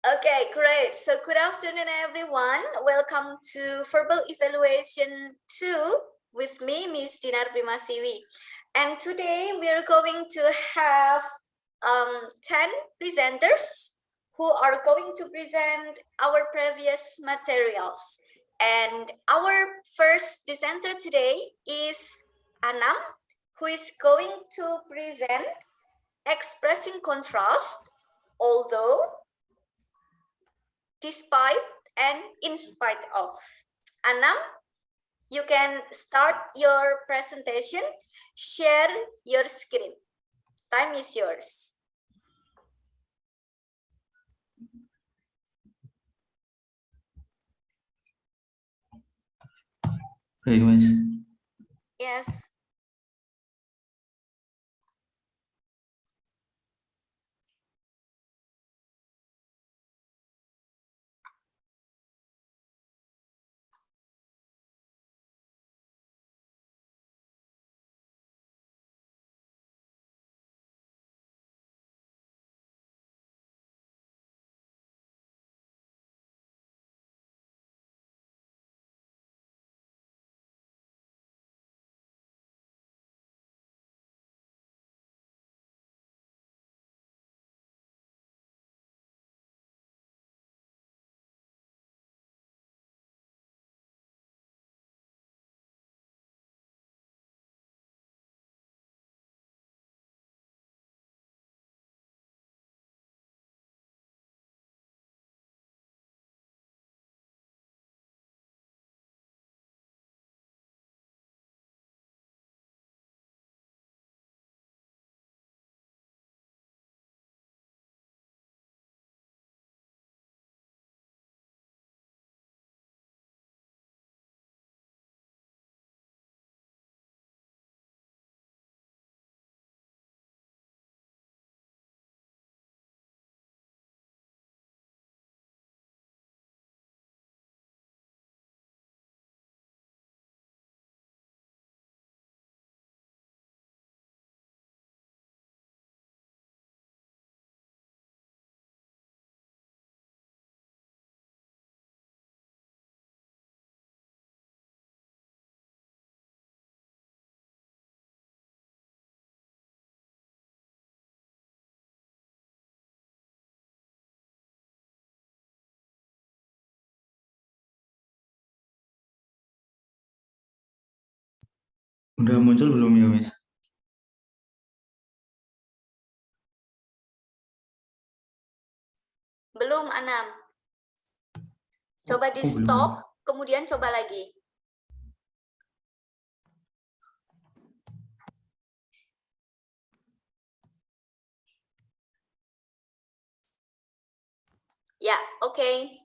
Okay, great. So good afternoon, everyone. Welcome to Verbal Evaluation 2 with me, Miss Dinar Primasiwi. And today we are going to have 10 presenters who are going to present our previous materials. And our first presenter today is Anam, who is going to present expressing contrast, although, despite, and in spite of. Anam, you can start your presentation. Share your screen. Time is yours. Oke, Mas. Yes. Udah muncul belum ya, Mas? Belum, Anam. Coba di stop, kemudian coba lagi. Ya, oke.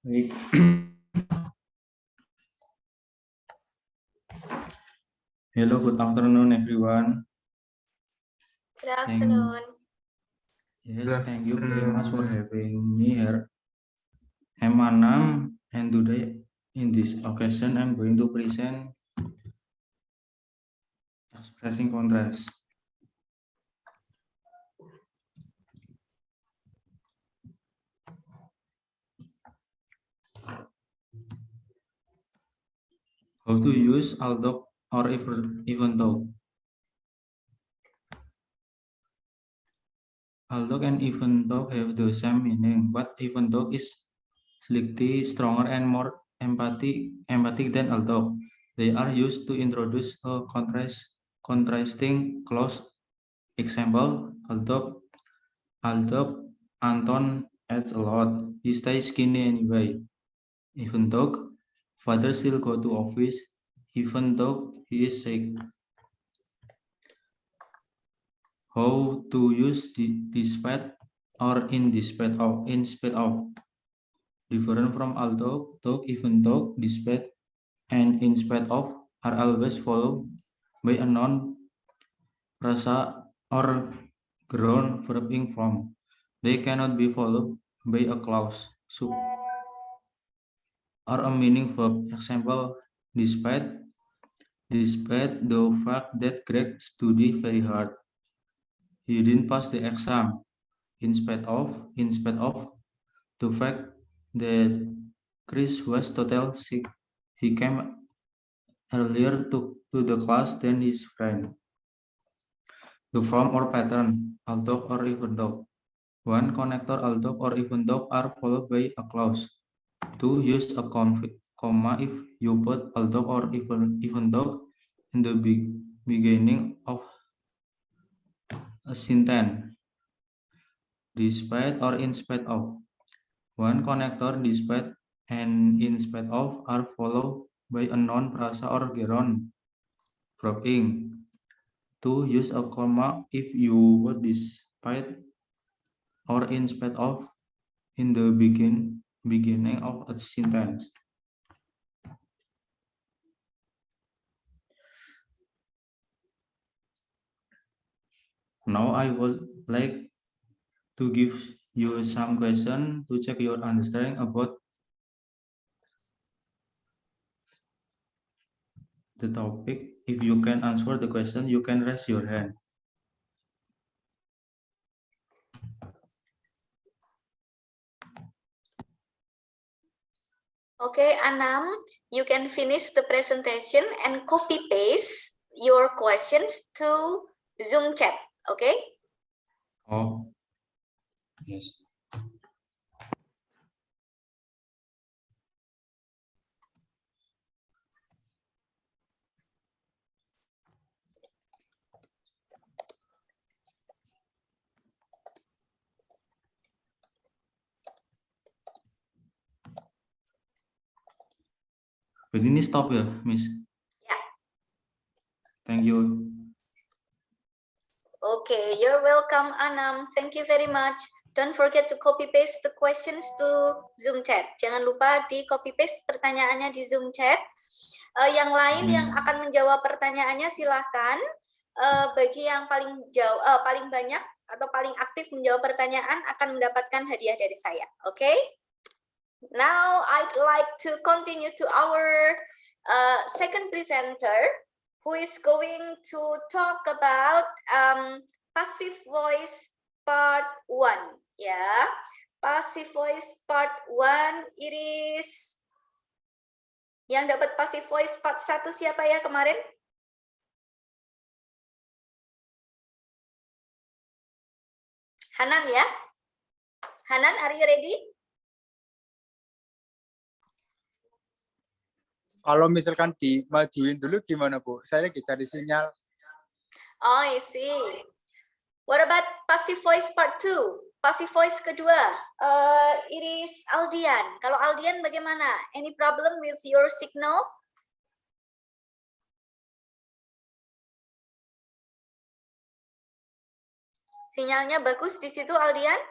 Baik. Hello, good afternoon, everyone. Good afternoon. Yes, thank you very much for having me here. I'm Anam, and today, in this occasion, I'm going to present expressing contrast. How to use although or even though. Although and even though have the same meaning, but even though is slightly stronger and more empathic than although. They are used to introduce a contrasting clause. Example, although Anton eats a lot, he stays skinny anyway. Even though father still go to office, even though he is sick. How to use despite or in spite of. Different from although, though, even though, despite, and in spite of are always followed by a noun, prasa, or ground verbing form. They cannot be followed by a clause or a meaning verb. Example, despite the fact that Greg studied very hard, he didn't pass the exam. In spite of the fact that Chris was totally sick, he came earlier to the class than his friend. The form or pattern, although or even though. One connector, although or even though are followed by a clause. Two, use a comma if you put although or even though in the beginning of a sentence. Despite or in spite of. One connector, despite and in spite of are followed by a noun, prasa, or gerund verbing. Two, use a comma if you put despite or in spite of in the beginning of a sentence. Now I would like to give you some question to check your understanding about the topic. If you can answer the question, you can raise your hand. Okay, Anam, you can finish the presentation and copy paste your questions to Zoom chat, okay? Oh, yes. Jadi ini stop ya, Miss? Ya. Thank you. Okay, you're welcome, Anam. Thank you very much. Don't forget to copy paste the questions to Zoom chat. Jangan lupa di copy paste pertanyaannya di Zoom chat. Yang lain yang akan menjawab pertanyaannya silahkan. Bagi yang paling banyak atau paling aktif menjawab pertanyaan akan mendapatkan hadiah dari saya. Okay? Now I'd like to continue to our second presenter, who is going to talk about passive voice part 1. Ya, passive voice part 1. Iris, yang dapat passive voice part 1 siapa ya kemarin? Hanan ya? Hanan, are you ready? Kalau misalkan dimajuin dulu gimana, Bu? Saya lagi cari sinyal. Oh, I see. What about passive voice part 2? Passive voice kedua. Iris Aldian. Kalau Aldian bagaimana? Any problem with your signal? Sinyalnya bagus di situ, Aldian?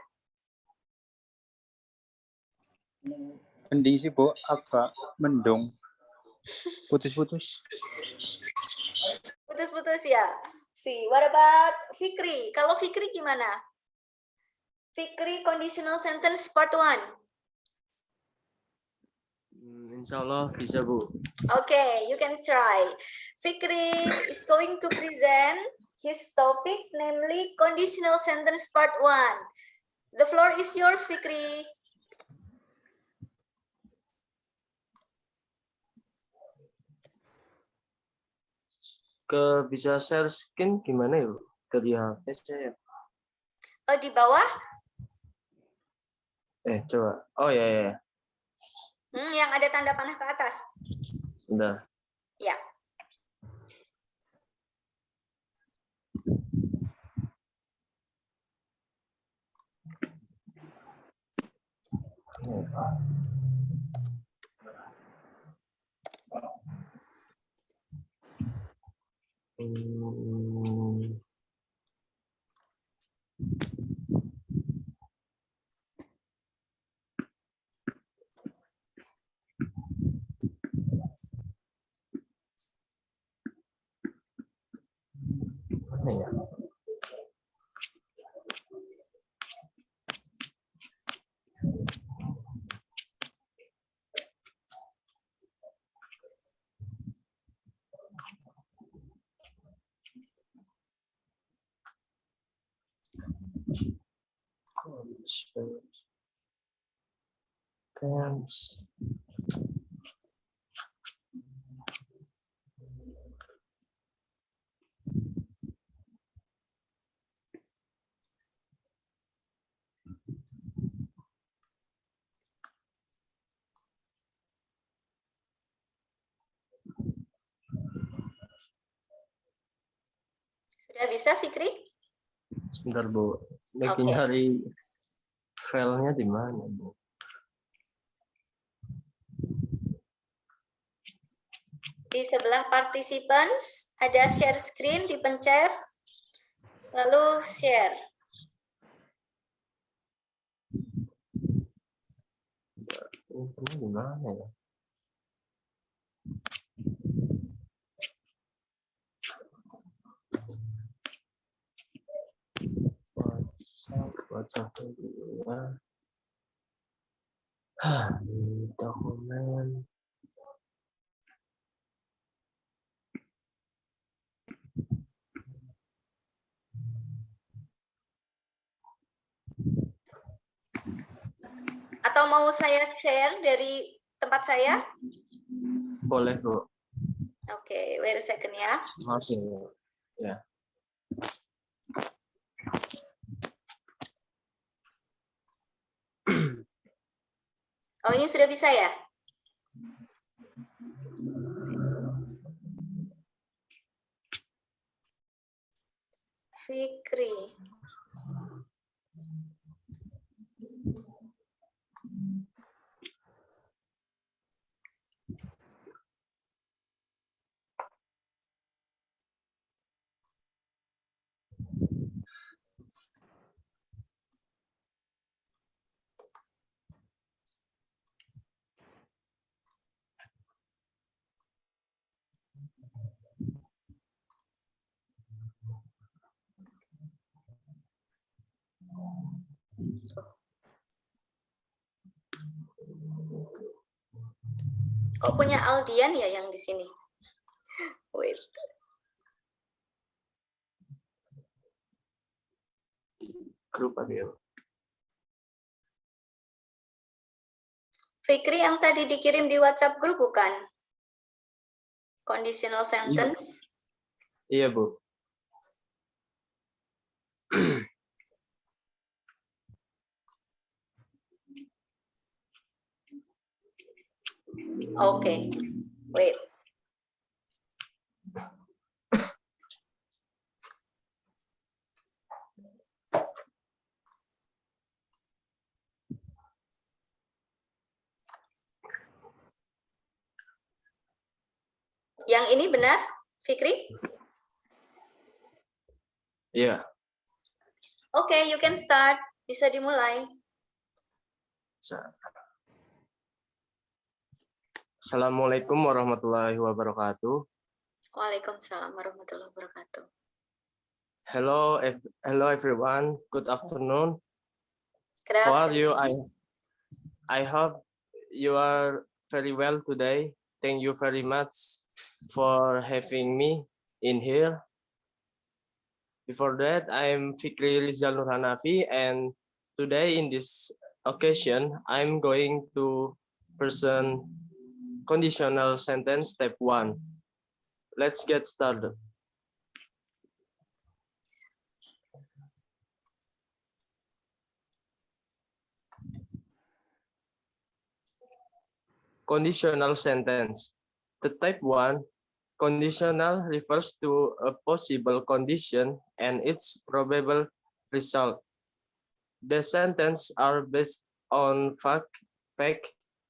Mending sih, Bu. Agak mendung. Putus-putus. Putus-putus ya. See, what about Fikri? Kalau Fikri gimana? Fikri conditional sentence part 1. Insya Allah bisa, Bu. Okay, you can try. Fikri is going to present his topic, namely conditional sentence part 1. The floor is yours, Fikri. Bisa share screen gimana ya, Bu? Ke di HP saya. Di bawah? Coba. Oh ya. Yang ada tanda panah ke atas. Udah. Ya. tense. Sudah bisa, Fikri? Sebentar, Bu. Lagi Oke. nyari filenya di mana, Bu? Di sebelah participants ada share screen, dipencet, lalu share. Ini di mana ya? WhatsApp dulu ya. Di dokumen. Atau mau saya share dari tempat saya? Boleh, Bu. Oke, wait a second ya. Maaf ya. Ya. Oh, ini sudah bisa ya? Fikri. Kok punya Aldian ya yang di sini? Wait. Grup apa ya? Fikri yang tadi dikirim di WhatsApp grup bukan? Conditional sentence. Iya, Bu. Oke. Wait. Yang ini benar, Fikri? Iya. Oke, you can start. Bisa dimulai. Assalamualaikum warahmatullahi wabarakatuh. Waalaikumsalam warahmatullahi wabarakatuh. Hello everyone. Good afternoon. Good How are you? afternoon. I hope you are very well today. Thank you very much for having me in here. Before that, I am Fikri Rizal Nur Hanafi, and today in this occasion, I'm going to present conditional sentence step 1. Let's get started. Conditional sentence. The type 1 conditional refers to a possible condition and its probable result. The sentences are based on fact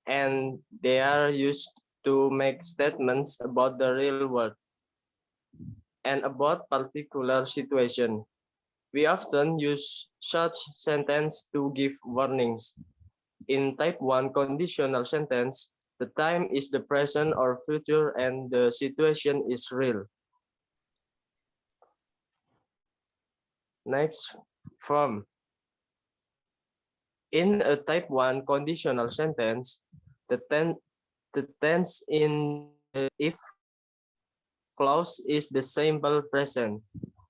and they are used to make statements about the real world and about particular situation. We often use such sentence to give warnings. In type 1 conditional sentence, the time is the present or future and the situation is real. Next, from. In a type 1 conditional sentence, the tense in the if clause is the simple present,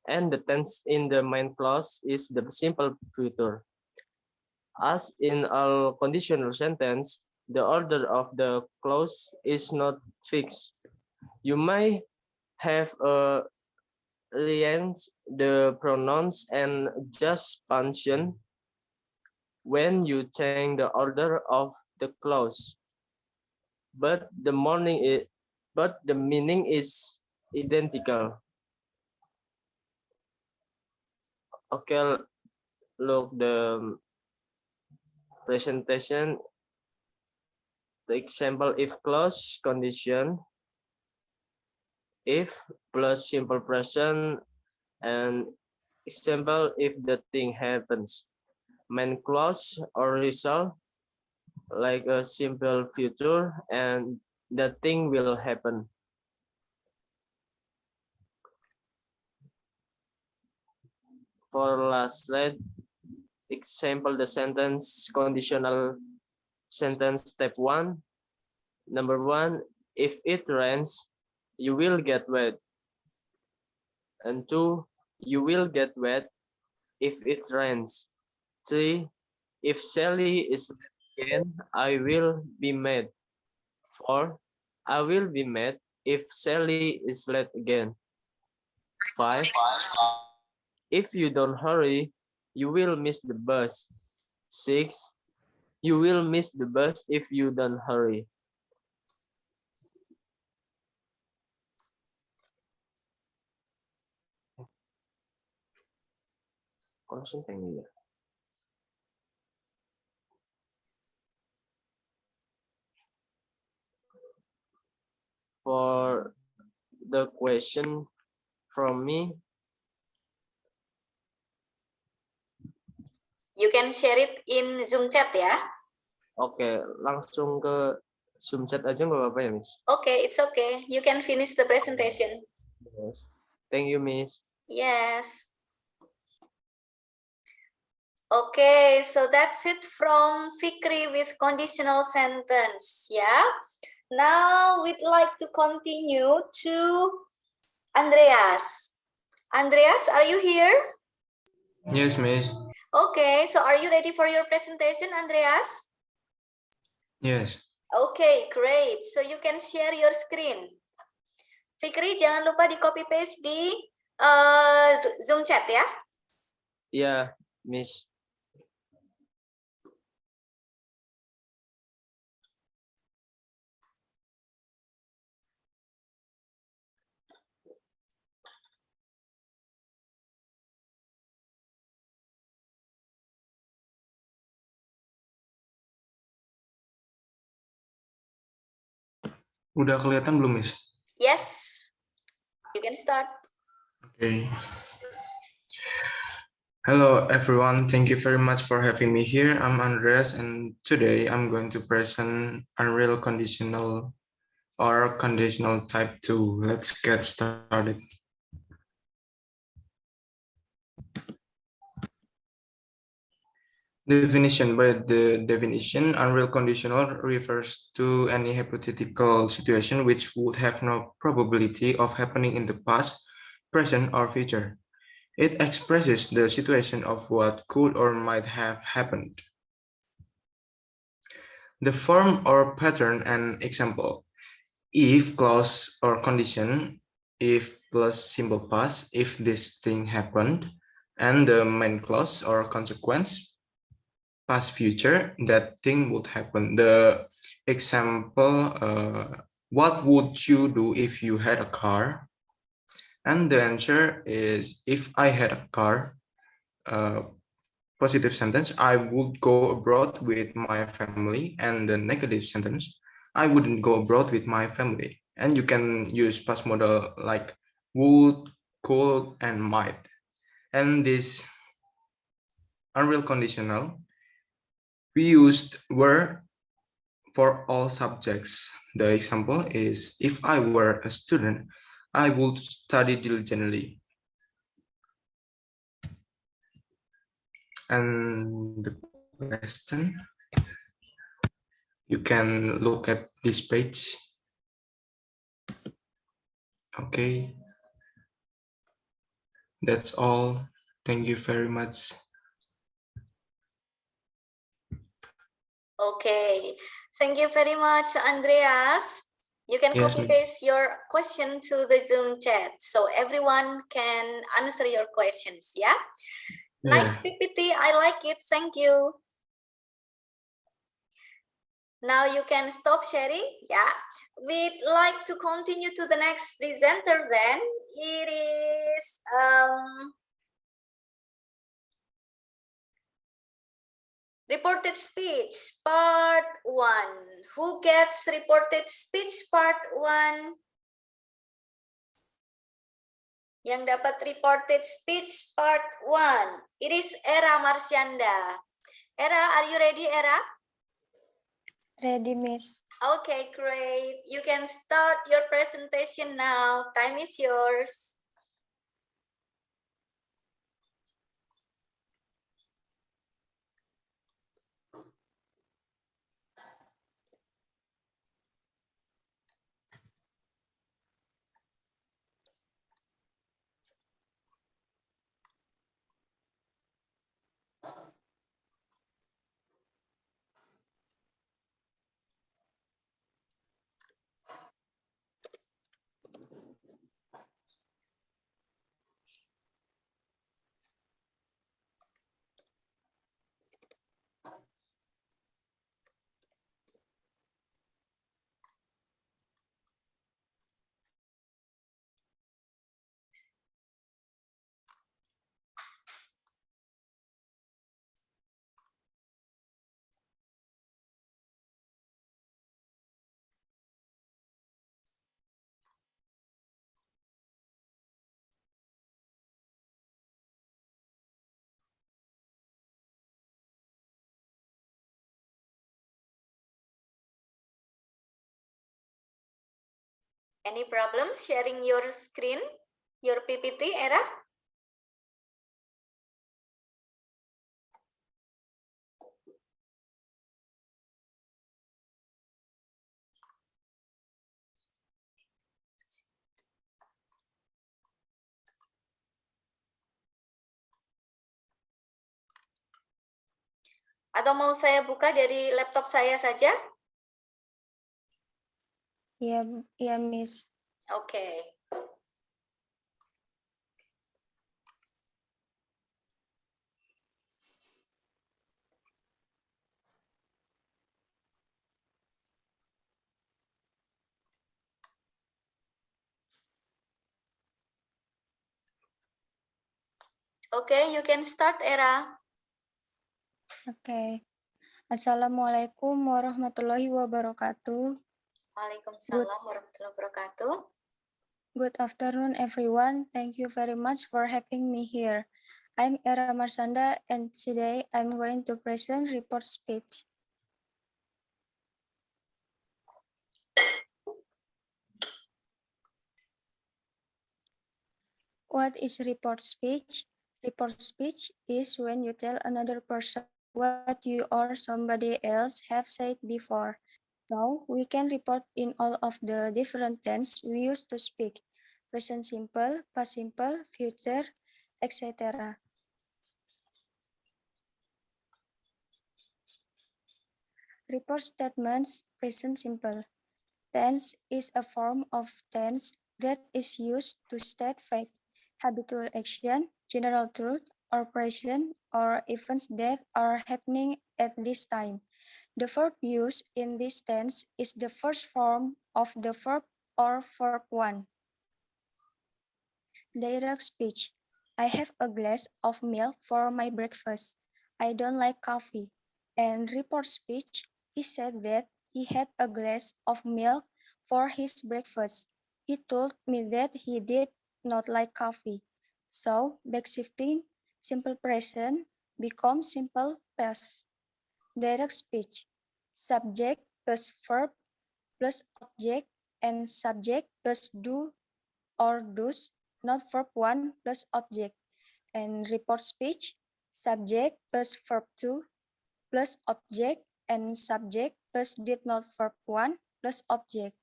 and the tense in the main clause is the simple future. As in all conditional sentence, the order of the clause is not fixed. You may have rearrange the pronouns and just function when you change the order of the clause. But the meaning is identical. Okay, look the presentation. The example, if clause condition, if plus simple present, and example, if the thing happens. Main clause or result, like a simple future, and the thing will happen. For last slide, example, the sentence conditional sentence step 1. Number 1, if it rains, you will get wet. And 2, you will get wet if it rains. 3, if Sally is late again, I will be mad. 4, I will be mad if Sally is late again. 5, if you don't hurry, you will miss the bus. 6, you will miss the bus if you don't hurry. For the question from me, You can share it in Zoom chat ya. Oke, langsung ke Zoom chat aja nggak apa-apa ya, Miss? Okay, it's okay. You can finish the presentation. Yes. Thank you, Miss. Yes. Okay, so that's it from Fikri with conditional sentence. Yeah. Now we'd like to continue to Andreas. Andreas, are you here? Yes, Miss. Okay, so are you ready for your presentation, Andreas? Yes. Okay, great. So you can share your screen. Fikri, jangan lupa di copy paste di Zoom chat ya. Iya, Miss. Udah kelihatan belum, Miss? Yes, you can start. Okay. Hello, everyone. Thank you very much for having me here. I'm Andreas, and today I'm going to present Unreal Conditional or Conditional Type 2. Let's get started. Definition. By the definition, unreal conditional refers to any hypothetical situation which would have no probability of happening in the past, present, or future. It expresses the situation of what could or might have happened. The form or pattern and example. If clause or condition, if plus simple past, if this thing happened, and the main clause or consequence, past future, that thing would happen. The example, what would you do if you had a car? And the answer is, if I had a car, positive sentence, I would go abroad with my family. And the negative sentence, I wouldn't go abroad with my family. And you can use past model like would, could, and might. And this unreal conditional, we used were for all subjects. The example is, if I were a student, I would study diligently. And the question, you can look at this page. Okay. That's all. Thank you very much. Okay, thank you very much, Andreas. You can Yes, copy paste your question to the Zoom chat so everyone can answer your questions. Yeah. Nice Yeah. PPT. I like it. Thank you. Now you can stop sharing. Yeah. We'd like to continue to the next presenter then. It is reported speech part 1. Who gets reported speech part 1? Yang dapat reported speech part 1. It is Era Marsyanda. Era, are you ready, Era? Ready, Miss. Okay, great. You can start your presentation now. Time is yours. Any problem sharing your screen, your PPT, Era? Atau mau saya buka dari laptop saya saja? Ya, ya, Miss. Okay. Okay, you can start, Era. Oke. Assalamualaikum warahmatullahi wabarakatuh. Waalaikumsalam warahmatullahi wabarakatuh. Good afternoon, everyone. Thank you very much for having me here. I'm Era Marsanda, and today I'm going to present report speech. What is report speech? Report speech is when you tell another person what you or somebody else have said before. Now, we can report in all of the different tense we use to speak. Present simple, past simple, future, etc. Report statements, present simple. Tense is a form of tense that is used to state fact, habitual action, general truth, or present, or events that are happening at this time. The verb used in this tense is the first form of the verb or verb 1. Direct speech. I have a glass of milk for my breakfast. I don't like coffee. And report speech, he said that he had a glass of milk for his breakfast. He told me that he did not like coffee. So, backshifting, simple present becomes simple past. Direct speech. Subject plus verb plus object and subject plus do or does, not verb 1 plus object. And report speech, subject plus verb 2 plus object and subject plus did not verb 1 plus object.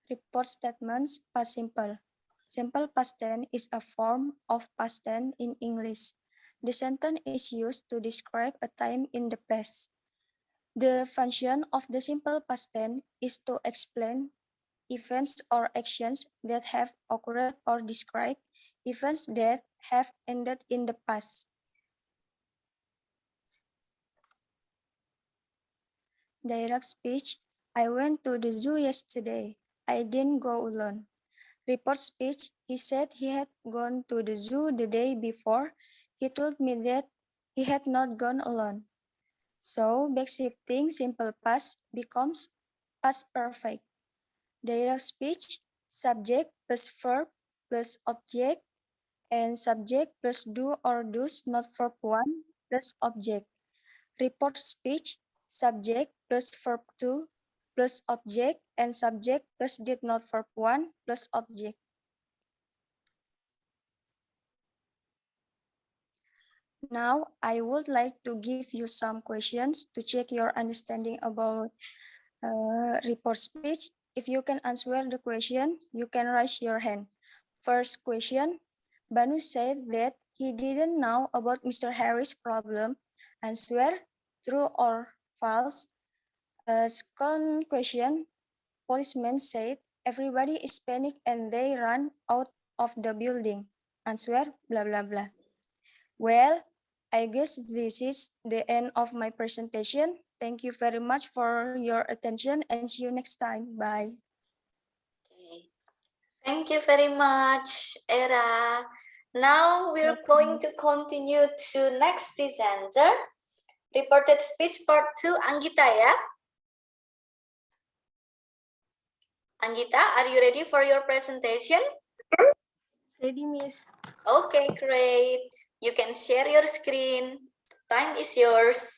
Report statements past simple. Simple past tense is a form of past tense in English. The sentence is used to describe a time in the past. The function of the simple past tense is to explain events or actions that have occurred or describe events that have ended in the past. Direct speech. I went to the zoo yesterday. I didn't go alone. Report speech. He said he had gone to the zoo the day before. He told me that he had not gone alone. So backshifting simple past becomes past perfect. Direct speech. Subject plus verb plus object, and subject plus do or does not verb 1 plus object. Report speech, subject plus verb 2 plus object, and subject plus did not verb 1 plus object. Now, I would like to give you some questions to check your understanding about report speech. If you can answer the question, you can raise your hand. First question, Banu said that he didn't know about Mr. Harris' problem. Answer, true or false. Second question, policeman said everybody is panicked and they run out of the building. Answer, blah, blah, blah. Well, I guess this is the end of my presentation. Thank you very much for your attention and see you next time. Bye. Okay. Thank you very much, Era. Now we're going to continue to next presenter. Reported speech part 2, Anggita ya. Anggita, are you ready for your presentation? Ready, Miss. Okay, great. You can share your screen. Time is yours.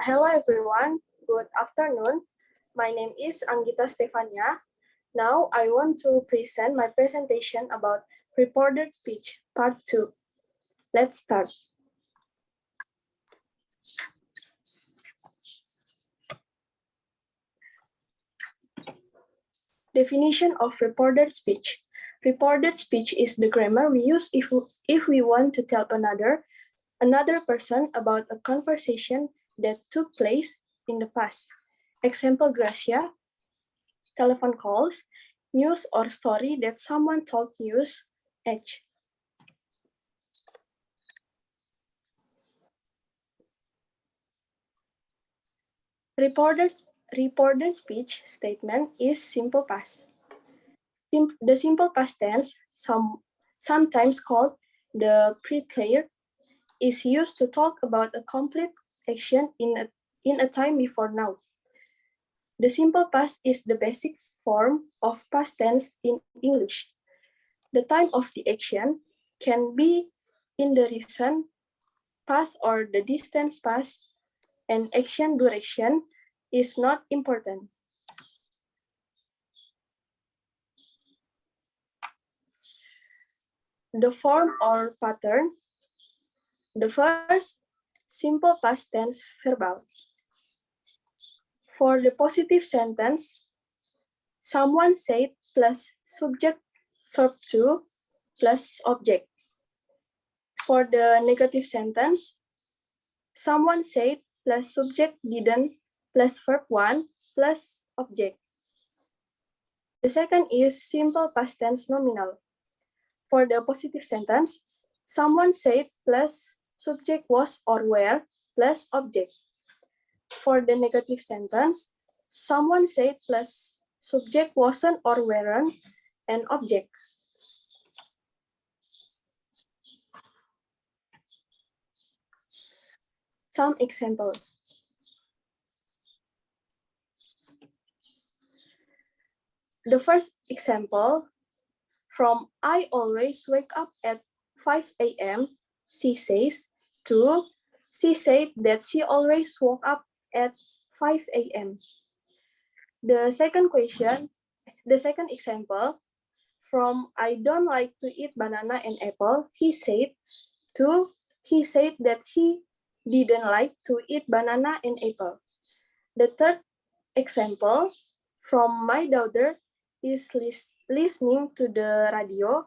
Hello, everyone. Good afternoon. My name is Anggita Stefania. Now, I want to present my presentation about reported speech, part 2. Let's start. Definition of reported speech. Reported speech is the grammar we use if we want to tell another person about a conversation that took place in the past. Example, Gracia, telephone calls, news or story that someone told news, H. Reported speech statement is simple past. The simple past tense, sometimes called the preterite, is used to talk about a complete action in a time before now. The simple past is the basic form of past tense in English. The time of the action can be in the recent past or the distant past, and action duration is not important. The form or pattern. The first, simple past tense verbal. For the positive sentence, someone said plus subject verb 2 plus object. For the negative sentence, someone said plus subject didn't plus verb 1 plus object. The second is simple past tense nominal. For the positive sentence, someone said plus subject was or were plus object. For the negative sentence, someone said plus subject wasn't or weren't an object. Some examples. The first example, from I always wake up at 5 a.m., she says, to she said that she always woke up at 5 a.m. The second question, The second example, from I don't like to eat banana and apple, he said that he didn't like to eat banana and apple. The third example, from my daughter is listening to the radio,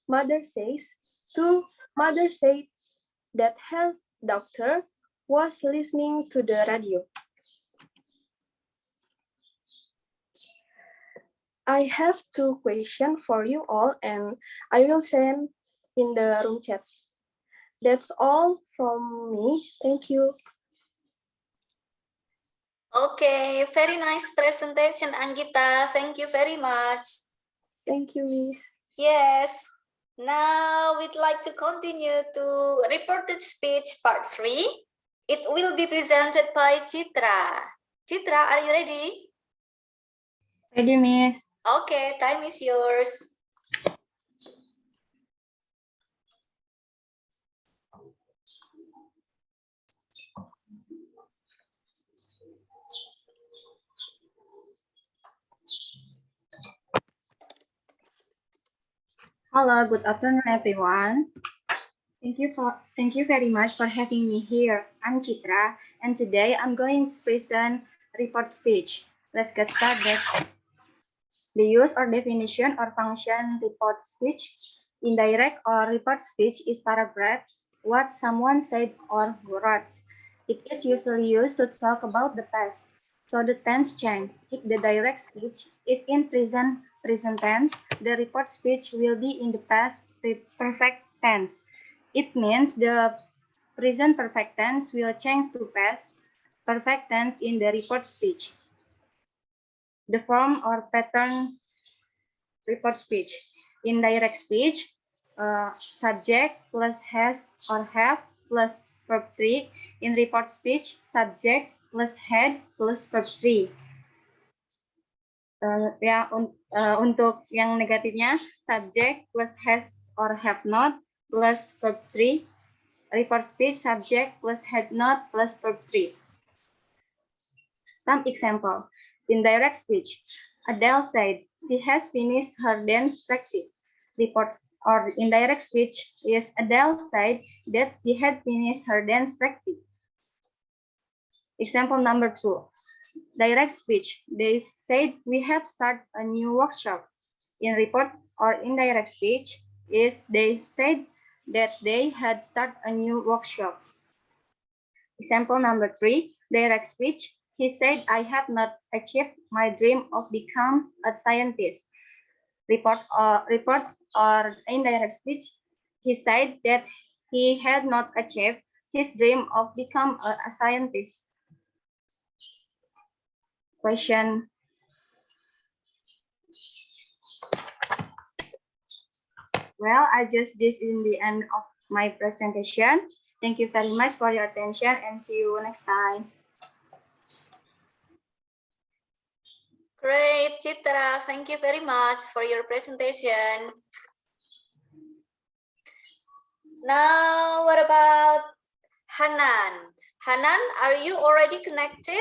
mother said that her doctor was listening to the radio. I have 2 questions for you all, and I will send in the room chat. That's all from me. Thank you. Okay, very nice presentation, Anggita. Thank you very much. Thank you, Miss. Yes. Now we'd like to continue to reported speech part 3. It will be presented by Citra. Citra, are you ready? Ready, Miss. Okay, time is yours. Hello, good afternoon, everyone. Thank you very much for having me here. I'm Citra, and today I'm going to present report speech. Let's get started. The use or definition or function report speech. Indirect or report speech is paragraphs, what someone said or wrote. It is usually used to talk about the past, so the tense change. If the direct speech is in present tense, the report speech will be in the past perfect tense. It means the present perfect tense will change to past perfect tense in the report speech. The form or pattern report speech. In direct speech, subject plus has or have plus verb 3. In report speech, subject plus had plus verb 3. Untuk yang negatifnya, subject plus has or have not plus verb 3. Report speech, subject plus had not plus verb 3. Some example. In direct speech, Adele said she has finished her dance practice. Report or indirect speech is Adele said that she had finished her dance practice. Example number 2. Direct speech. They said we have started a new workshop. In report or indirect speech is they said that they had started a new workshop. Example number 3. Direct speech. He said, I have not achieved my dream of become a scientist. Report or indirect speech. He said that he had not achieved his dream of become a scientist. Question. Well, I just this in the end of my presentation. Thank you very much for your attention and see you next time. Great, Citra. Thank you very much for your presentation. Now, what about Hanan? Hanan, are you already connected?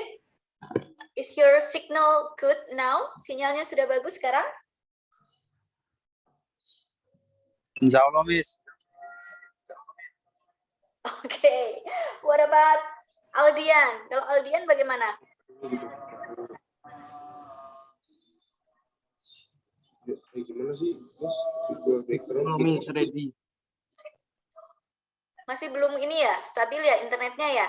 Is your signal good now? Sinyalnya sudah bagus sekarang? Insya Allah, Miss. Okay. What about Aldian? Kalau Aldian bagaimana? Gimana sih? Miss, ready. Masih belum ini ya, stabil ya internetnya ya?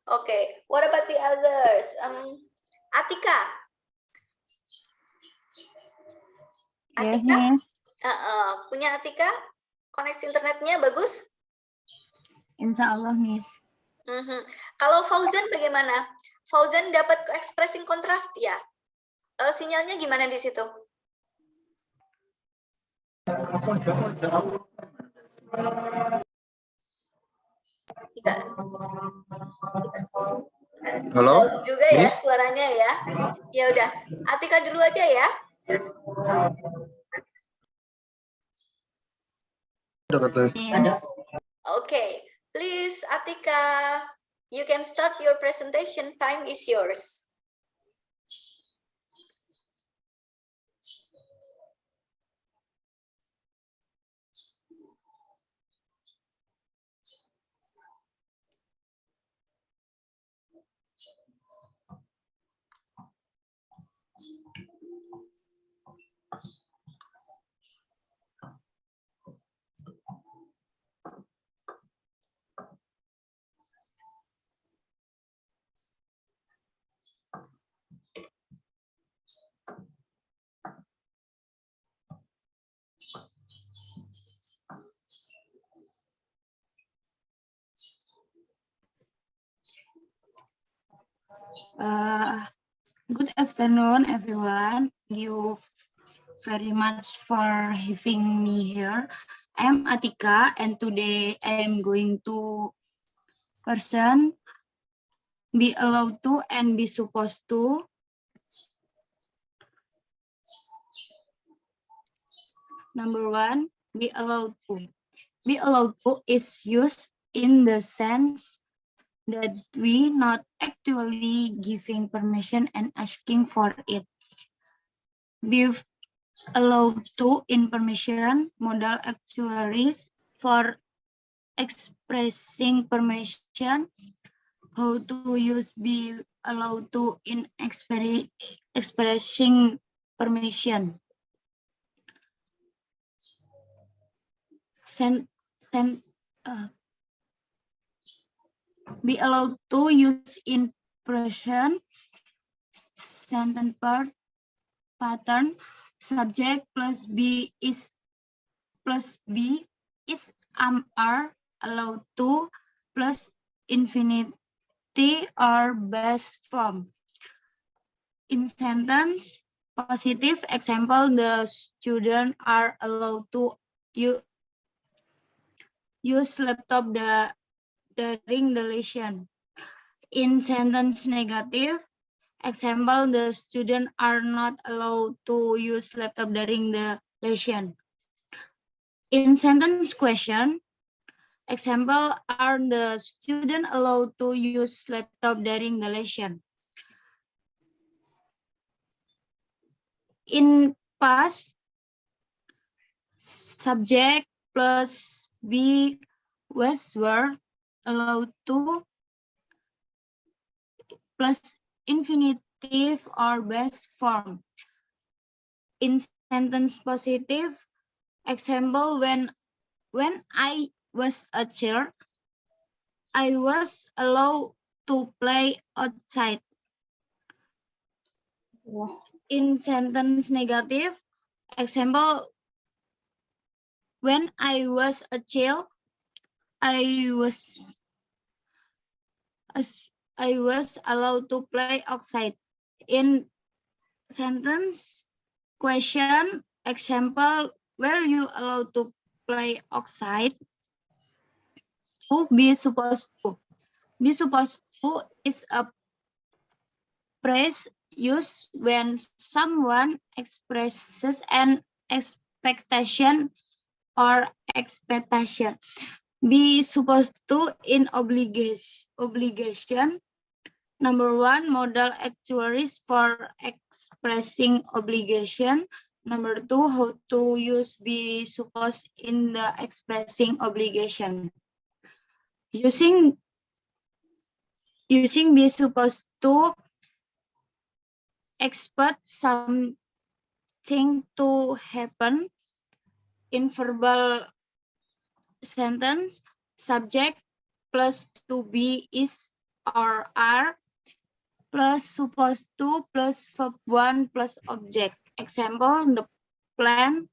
Okay, what about the others? Atika. Yes, Atika? Miss. Punya Atika? Koneksi internetnya bagus? Insya Allah, Miss. Kalau Fauzan bagaimana? Fauzan dapat expressing kontras ya? Sinyalnya gimana di situ? Halo? Juga ya Miss? suaranya ya. Ya udah, Atika dulu aja ya. Ada kata. Okay, please Atika. You can start your presentation. Time is yours. Good afternoon, everyone. Thank you very much for having me here. I am Atika, and today I am going to present be allowed to and be supposed to. Number one, be allowed to. Be allowed to is used in the sense that we not actually giving permission and asking for it. Be allowed to information modal actuaries for expressing permission. How to use be allowed to in expressing permission. Be allowed to use in present sentence part pattern subject plus B is are allowed to plus infinity or base form. In sentence positive example, the students are allowed to use laptop during the lesson. In sentence negative example, the students are not allowed to use laptop during the lesson. In sentence question, example, are the students allowed to use laptop during the lesson? In past, subject plus be were allowed to plus infinitive or base form. In sentence positive, example, when I was a child, I was allowed to play outside. In sentence negative, example, when I was a child, I was allowed to play outside. In sentence question, example, were you allowed to play outside? To be supposed to. Be supposed to is a phrase used when someone expresses an expectation or expectation. Be supposed to in obligation. Number one, modal actuaries for expressing obligation. Number two, how to use be supposed in the expressing obligation. Using be supposed to expect something to happen. In verbal sentence, subject plus to be is or are plus supposed to plus verb one plus object. Example, the plane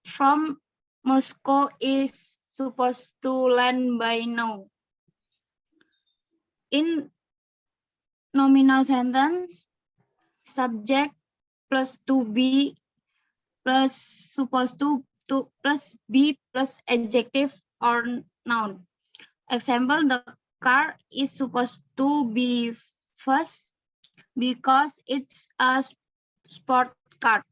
from Moscow is supposed to land by now. In nominal sentence, subject plus to be plus supposed to plus be plus adjective or noun. Example, the car is supposed to be fast because it's a sport car.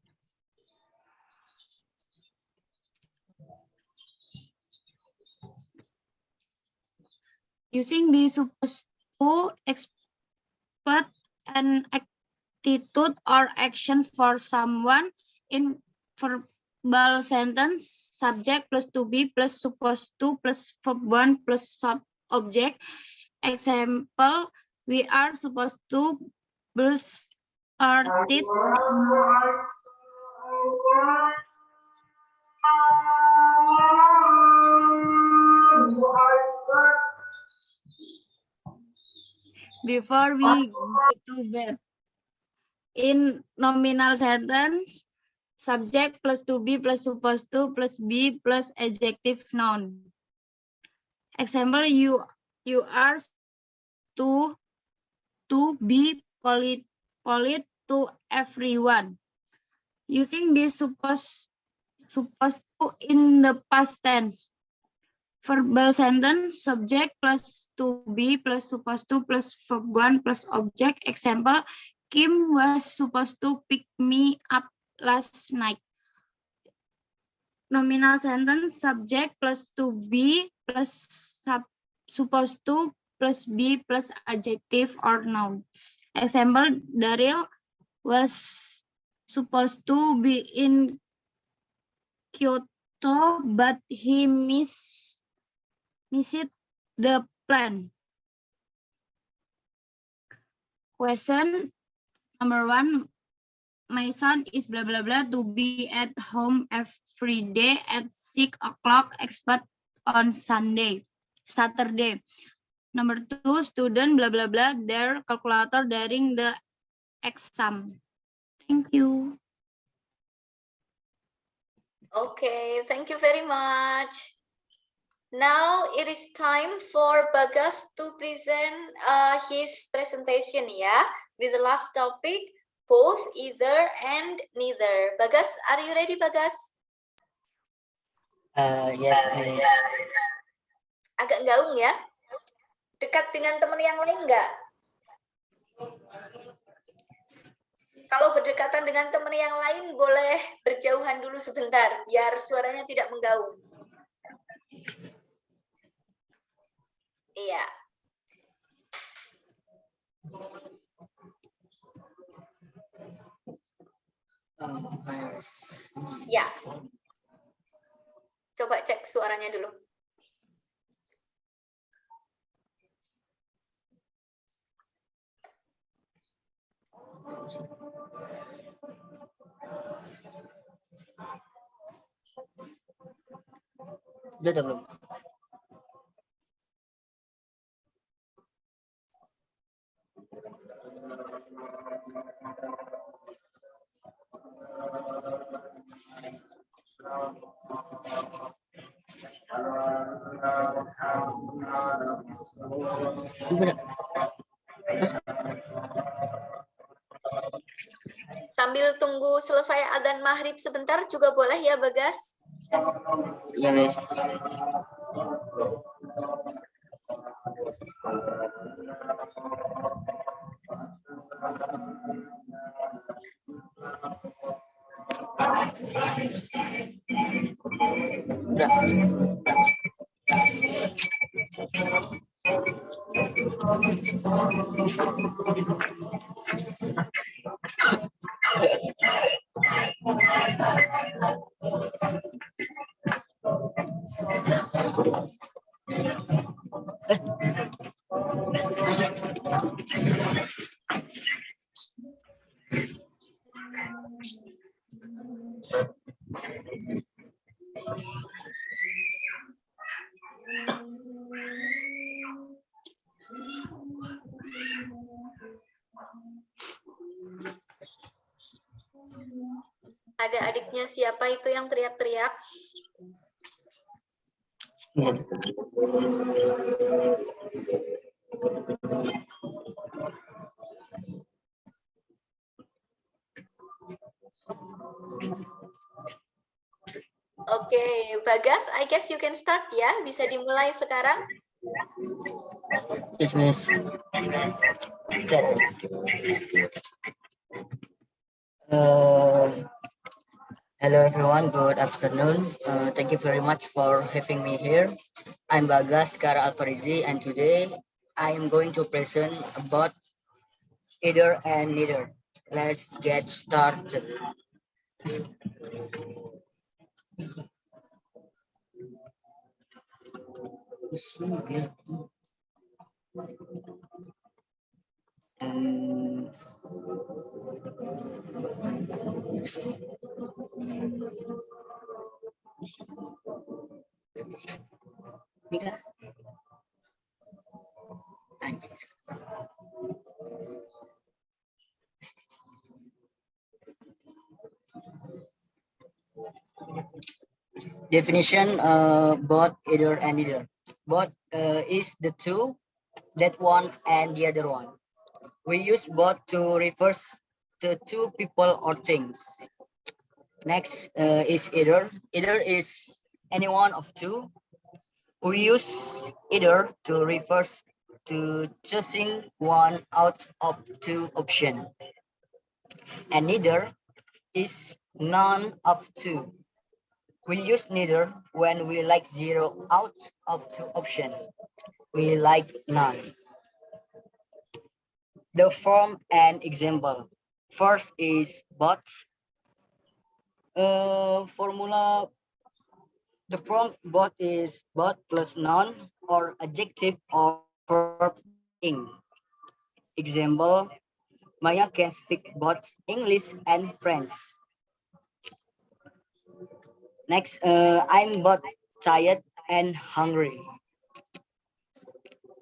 Using be supposed to expect an attitude or action for someone in verbal sentence, subject plus to be plus supposed to plus verb 1 plus sub object. Example, we are supposed to brush our teeth. Before we go to bed. In nominal sentence, subject plus to be plus supposed to plus be plus adjective noun. Example, you are to be polite to everyone. Using be supposed to in the past tense. Verbal sentence, subject plus to be plus supposed to plus verb 1 plus object. Example, Kim was supposed to pick me up last night. Nominal sentence, subject plus to be plus supposed to plus be plus adjective or noun. Example, Daryl was supposed to be in Kyoto, but he missed the plan. Question number 1. My son is blah blah blah to be at home every day at 6 o'clock except on Saturday. Number 2, student blah blah blah their calculator during the exam. Thank you. Okay, thank you very much. Now it is time for Bagas to present his presentation ya, with the last topic, both, either, and neither. Bagas, are you ready, Bagas? Yes, Miss. Agak gaung ya? Dekat dengan teman yang lain nggak? Kalau berdekatan dengan teman yang lain, boleh berjauhan dulu sebentar, biar suaranya tidak menggaung. Iya. Ya. Coba cek suaranya dulu. Udah belum? Sambil tunggu selesai adzan maghrib sebentar juga boleh ya, Bagas? Iya, Miss. Ada adiknya siapa itu yang teriak-teriak? Oke, Bagas, I guess you can start ya. Bisa dimulai sekarang. Yes, Miss. Hello everyone, good afternoon. Thank you very much for having me here. I'm Bagas Kara Alfarizi and today I am going to present about either and neither. Let's get started. Hmm, Ini kah? Anjing. Definition both either and neither. Both is the two, that one and the other one. We use both to refer to two people or things. Next is either. Either is any one of two. We use either to refer to choosing one out of two options. And neither is none of two. We use neither when we like zero out of two options. We like none. The form and example. First is both. Formula. The form both is both plus noun or adjective or verb ing. Example, Maya can speak both English and French. Next, I'm both tired and hungry.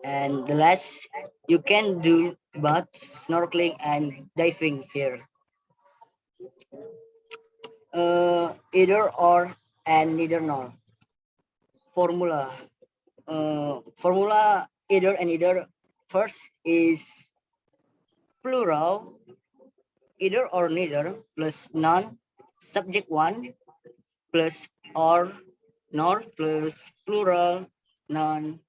And the last, you can do both snorkeling and diving here. Either or and neither nor. Formula. Formula either and either. First is plural, either or neither plus none, subject one plus or nor plus plural none,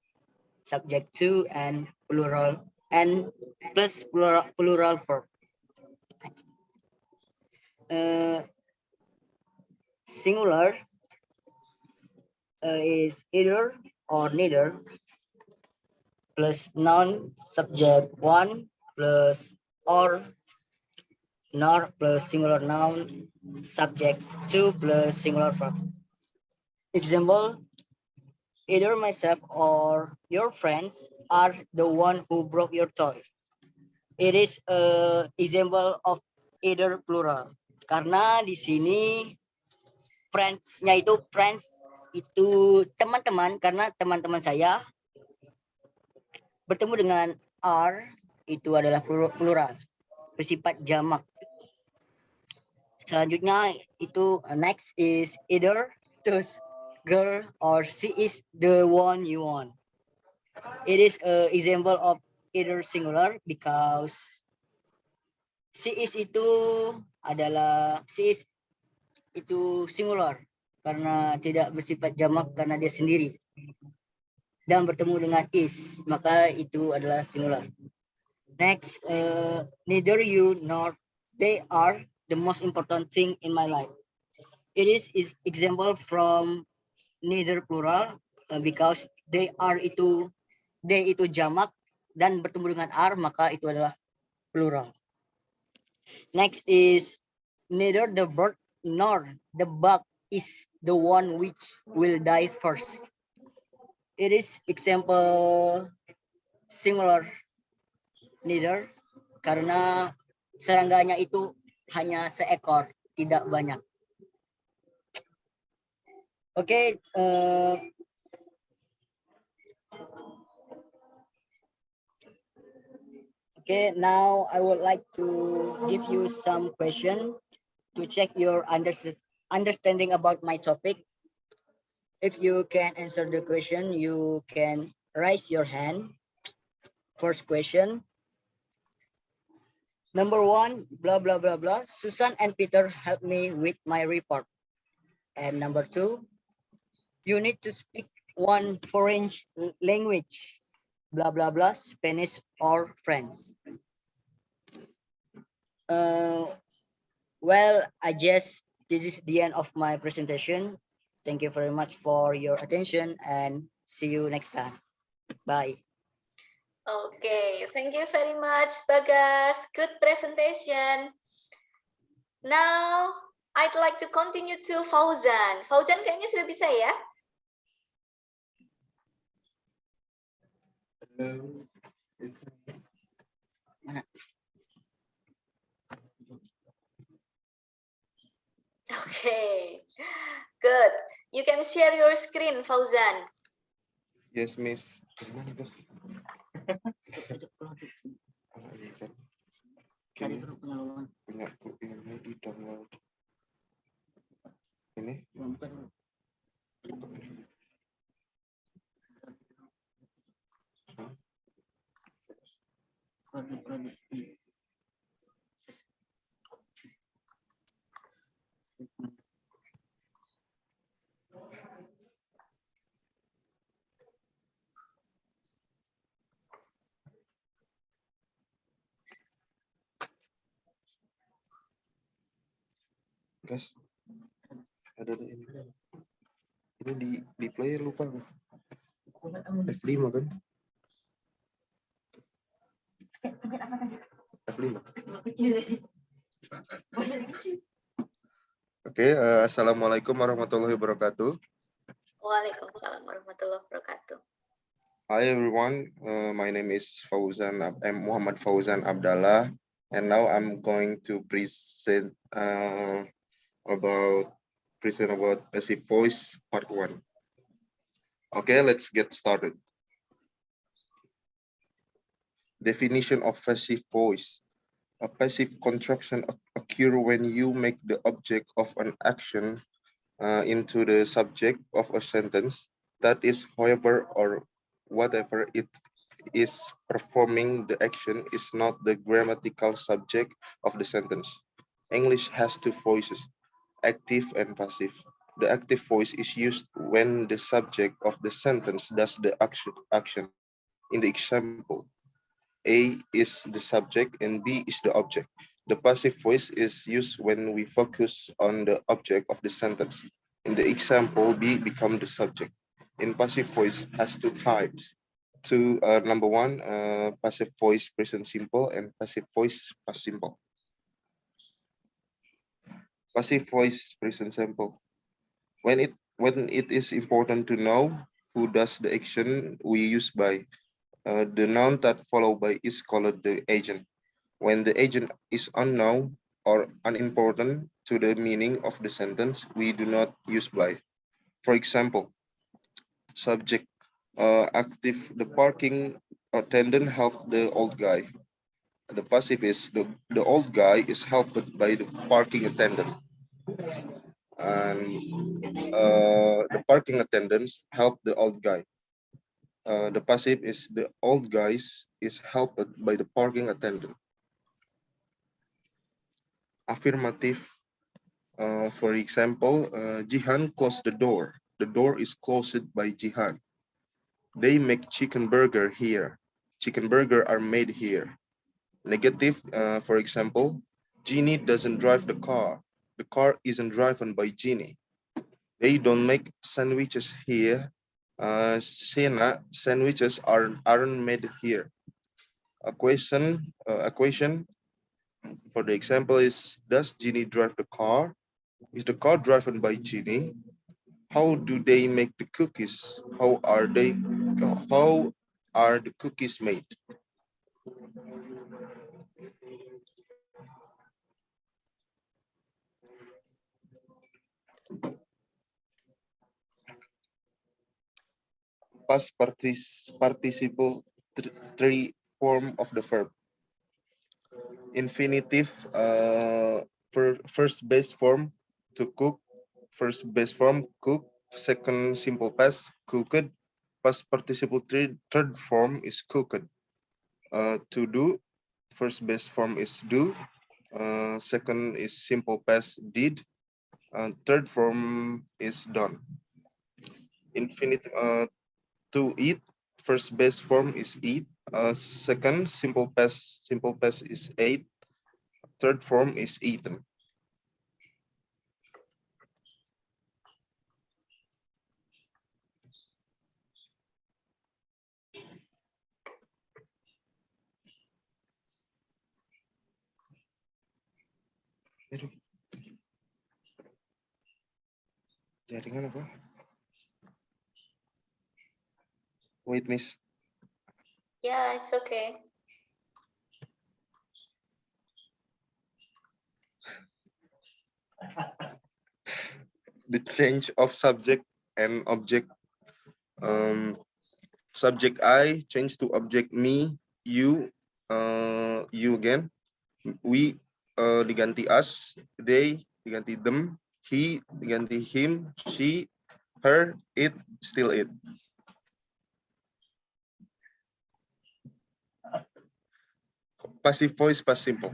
subject two and plural and plus plural verb. Singular is either or neither plus noun, subject one plus or nor plus singular noun, subject two plus singular verb. Example, either myself or your friends are the one who broke your toy. It is a example of either plural. Karena di sini friends-nya itu teman-teman, karena teman-teman saya bertemu dengan are itu adalah plural, bersifat jamak. Selanjutnya itu next is either those girl or she is the one you want. It is an example of either singular because she is itu singular karena tidak bersifat jamak karena dia sendiri dan bertemu dengan is, maka itu adalah singular. Next, neither you nor they are the most important thing in my life. It is example from neither plural because they itu jamak dan bertemu dengan are, maka itu adalah plural. Next is neither the bird nor the bug is the one which will die first. It is example singular neither karena serangganya itu hanya seekor, tidak banyak. Okay, okay, now I would like to give you some question to check your understanding about my topic. If you can answer the question, you can raise your hand. First question. Number one, blah, blah, blah, blah. Susan and Peter helped me with my report. And number two, you need to speak one foreign language, blah, blah, blah, Spanish or French. Well, I just this is the end of my presentation. Thank you very much for your attention and see you next time. Bye. Okay, thank you very much, Bagas. Good presentation. Now, I'd like to continue to Fauzan. Fauzan kayaknya sudah bisa ya? Okay, good. You can share your screen, Fauzan. Yes, Miss. Punya di download. Ini. Guys, ada ini. Ini di player lupa. F5 kan? F5. Oke, assalamualaikum warahmatullahi wabarakatuh. Waalaikumsalam warahmatullahi wabarakatuh. Hi everyone, my name is Fauzan. I'm Muhammad Fauzan Abdallah, and now I'm going to present about passive voice part 1. Okay, let's get started. Definition of passive voice. A passive contraction occurs when you make the object of an action into the subject of a sentence. That is, however or whatever it is performing the action is not the grammatical subject of the sentence. English has two voices, active and passive. The active voice is used when the subject of the sentence does the action. In the example, A is the subject and B is the object. The passive voice is used when we focus on the object of the sentence. In the example, B becomes the subject. In passive voice has two types. Number one, passive voice present simple and passive voice past simple. Passive voice present simple. When it is important to know who does the action we use by, the noun that followed by is called the agent. When the agent is unknown or unimportant to the meaning of the sentence, we do not use by. For example, subject active, the parking attendant helped the old guy. The passive is the old guy is helped by the parking attendant. And the parking attendants help the old guy. The passive is the old guys is helped by the parking attendant. Affirmative, for example, Jihan closed the door. The door is closed by Jihan. They make chicken burger here. Chicken burger are made here. Negative, for example, Jeannie doesn't drive the car. The car isn't driven by Jeannie. They don't make sandwiches here. Sienna, sandwiches aren't made here. A question for the example is, does Jeannie drive the car? Is the car driven by Jeannie? How do they make the cookies? How are the cookies made? Past participle three form of the verb. Infinitive, first base form, to cook. First base form, cook. Second simple past, cooked. Past participle third form is cooked. To do, first base form is do. Second is simple past, did. Third form is done. Infinitive, to eat, first base form is eat. Second simple past is ate. Third form is eaten. Aduh. Jaringan apa? Wait, Miss. Yeah, it's okay. The change of subject and object. Subject I change to object me, you again. We diganti us, they diganti them, he diganti him, she, her, it, still it. Passive voice, past simple.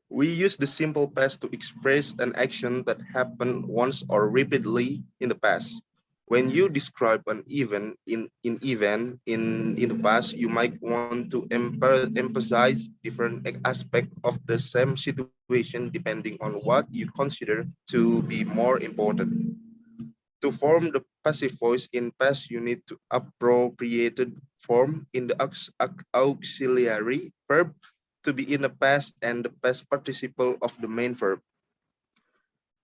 We use the simple past to express an action that happened once or repeatedly in the past. When you describe an event in the past, you might want to emphasize different aspect of the same situation depending on what you consider to be more important. To form the passive voice in past, you need to appropriated form in the auxiliary verb to be in the past and the past participle of the main verb.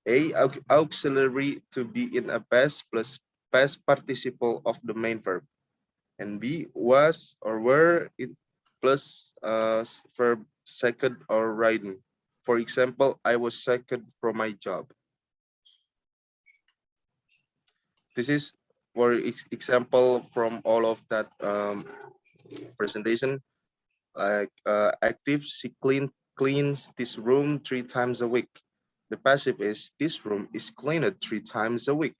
A, auxiliary to be in a past plus past participle of the main verb. And B, was or were it plus verb second or riding. For example, I was second from my job. This is for example from all of that presentation. Like active, she cleans this room 3 times a week. The passive is this room is cleaned 3 times a week.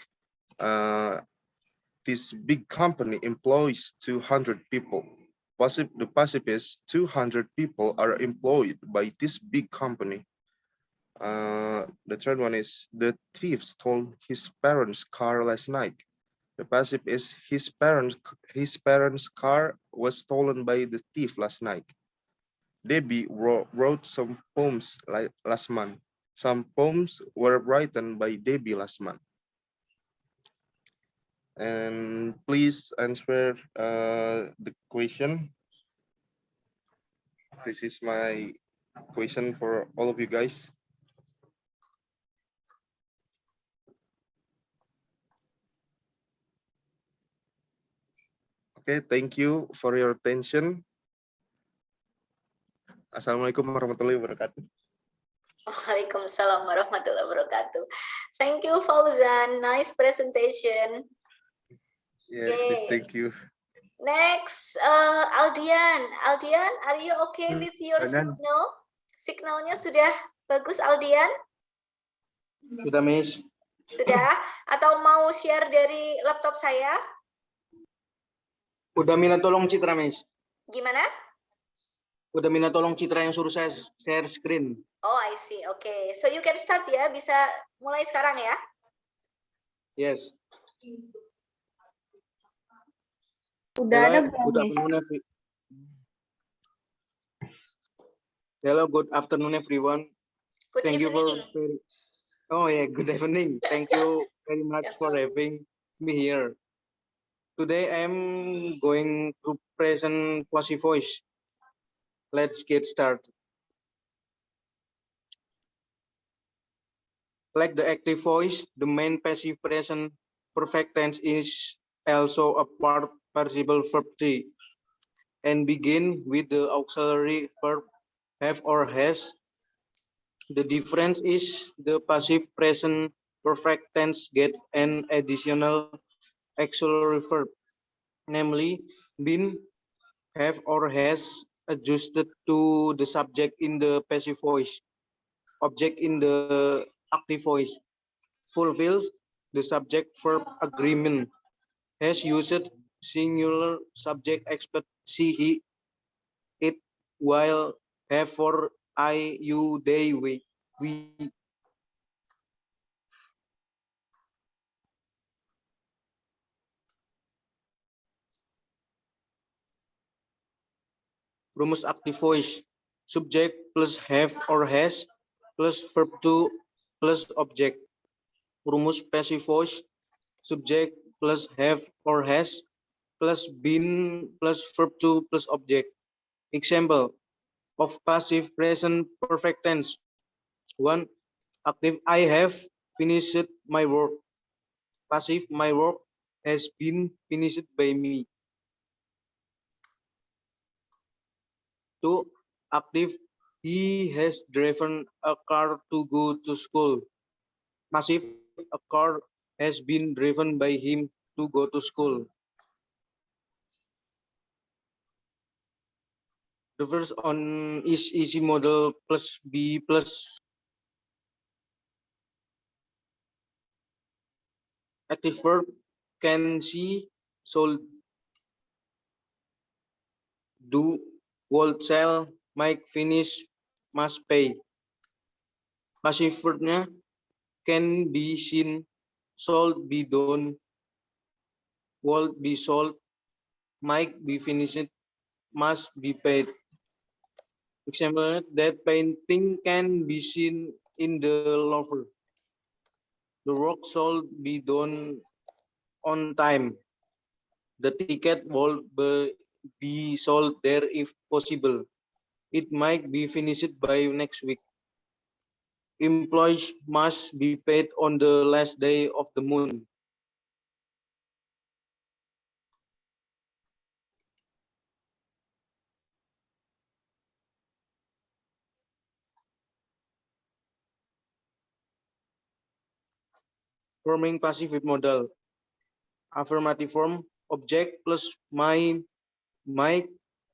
This big company employs 200 people. The passive is 200 people are employed by this big company. The third one is the thief stole his parents' car last night. The passive is his parents' car was stolen by the thief last night. Debbie wrote some poems last month. Some poems were written by Debbie last month. And please answer the question. This is my question for all of you guys. Okay, thank you for your attention. Assalamualaikum warahmatullahi wabarakatuh. Waalaikumsalam warahmatullahi wabarakatuh. Thank you, Fauzan. Nice presentation. Yeah, Yay. thank you. Next, Aldian. Aldian, are you okay with your Aldian. signal? Signalnya sudah bagus, Aldian? Sudah, Miss. Sudah? Atau mau share dari laptop saya? Udah minta tolong Citra, Miss. Gimana? Udah minta tolong Citra yang suruh saya share screen. Oh, I see. Okay. So you can start ya. Bisa mulai sekarang ya? Yes. Udah ada belum, Good Miss? afternoon, Hello, good afternoon, everyone. Good Thank you evening. good evening. Thank you very much for having me here. Today, I'm going to present quasi voice. Let's get started. Like the active voice, the main passive present perfect tense is also a participle verb T and begin with the auxiliary verb have or has. The difference is the passive present perfect tense get an additional auxiliary verb, namely been, have or has adjusted to the subject in the passive voice, object in the active voice, fulfills the subject verb agreement, has used singular subject expert she, he, it, while, have for I, you, they, we. Rumus active voice, subject plus have or has plus verb to plus object. Rumus passive voice, subject plus have or has plus been plus verb to plus object. Example of passive present perfect tense. 1. Active, I have finished my work. Passive, my work has been finished by me. 2. Active, he has driven a car to go to school. Passive, a car has been driven by him to go to school. The first on is easy model plus B plus active verb can see, sold, do, would sell, might finish, must pay. Passive verbnya can be seen, sold be done, would be sold, might be finished, must be paid. Example, that painting can be seen in the Louvre. The work should be done on time. The ticket will be sold there if possible. It might be finished by next week. Employees must be paid on the last day of the month. Forming passive modal. Affirmative form, object plus my, might,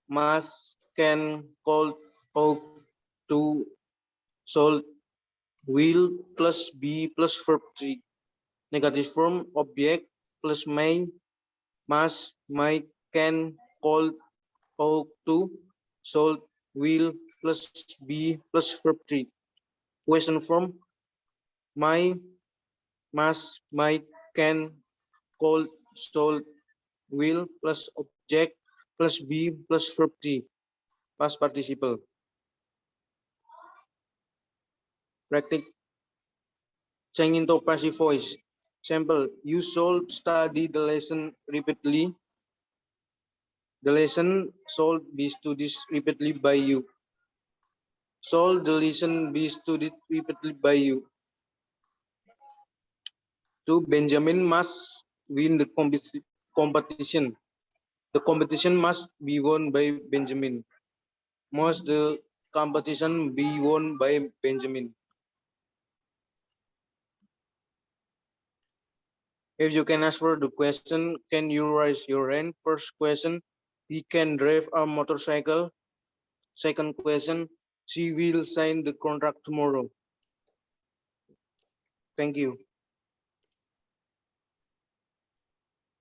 must, can, called, ought, to, sold, will plus be plus verb 3. Negative form, object plus may, must, might, can, called, ought to, sold, will plus be plus verb 3. Question form, my, must, might, can, called, sold, will plus object plus be plus verb 3. Past participle. Practice change into passive voice. Sample, you should study the lesson repeatedly. The lesson should be studied repeatedly by you. Should the lesson be studied repeatedly by you? 2. Benjamin must win the competition. The competition must be won by Benjamin. Must the competition be won by Benjamin? If you can answer the question, can you raise your hand? First question, he can drive a motorcycle. Second question, she will sign the contract tomorrow. Thank you.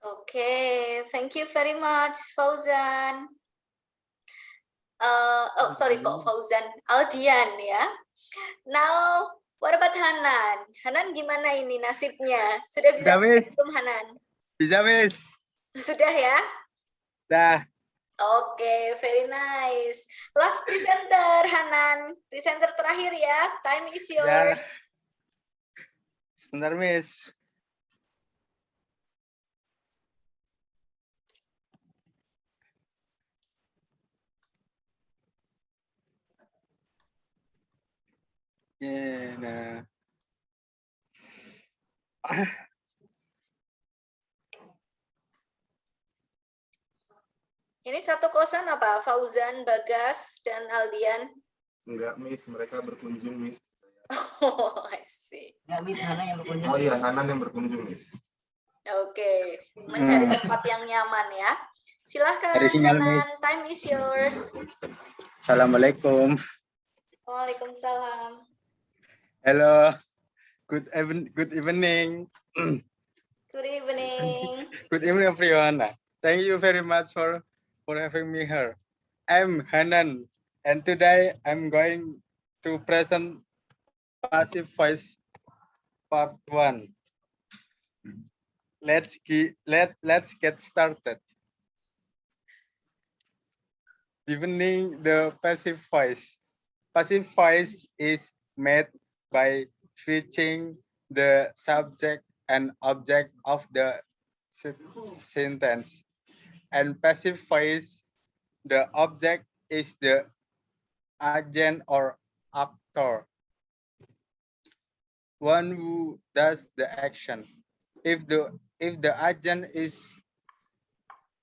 Okay, thank you very much, Fauzan. Sorry kok Fauzan, Aldian ya. Now, what about Hanan? Hanan gimana ini nasibnya? Sudah bisa belum Hanan? Bisa, Miss. Sudah ya? Dah. Oke, very nice. Last presenter, Hanan. Presenter terakhir ya. Time is yours. Sebentar, Miss. Nah. Ini satu kosan apa? Fauzan, Bagas, dan Aldian? Enggak, Miss. Mereka berkunjung, Miss. Oh, I see. Nggak, Miss, Hana yang berkunjung. Oh iya, Hanan yang berkunjung, Miss. Oke, mencari tempat yang nyaman ya. Silahkan, Ada sinyal, Hanan. Miss. Time is yours. Assalamualaikum. Waalaikumsalam. Hello. Good evening. Good evening. Good evening, everyone. Thank you very much for having me here. I'm Hanan, and today I'm going to present passive voice part 1. Let's get started. Defining the passive voice. Passive voice is made by switching the subject and object of the sentence. And passive voice, the object is the agent or actor. one who does the action. If the agent is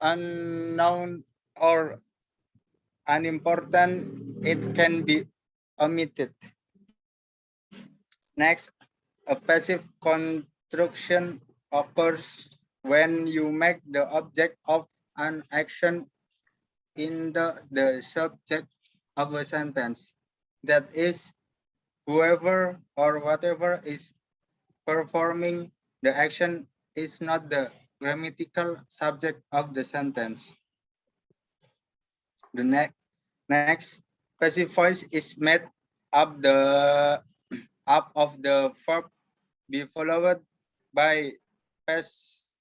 unknown or unimportant, it can be omitted. Next, a passive construction occurs when you make the object of an action in the subject of a sentence. That is, whoever or whatever is performing the action is not the grammatical subject of the sentence. The next, passive voice is made up of the verb be followed by past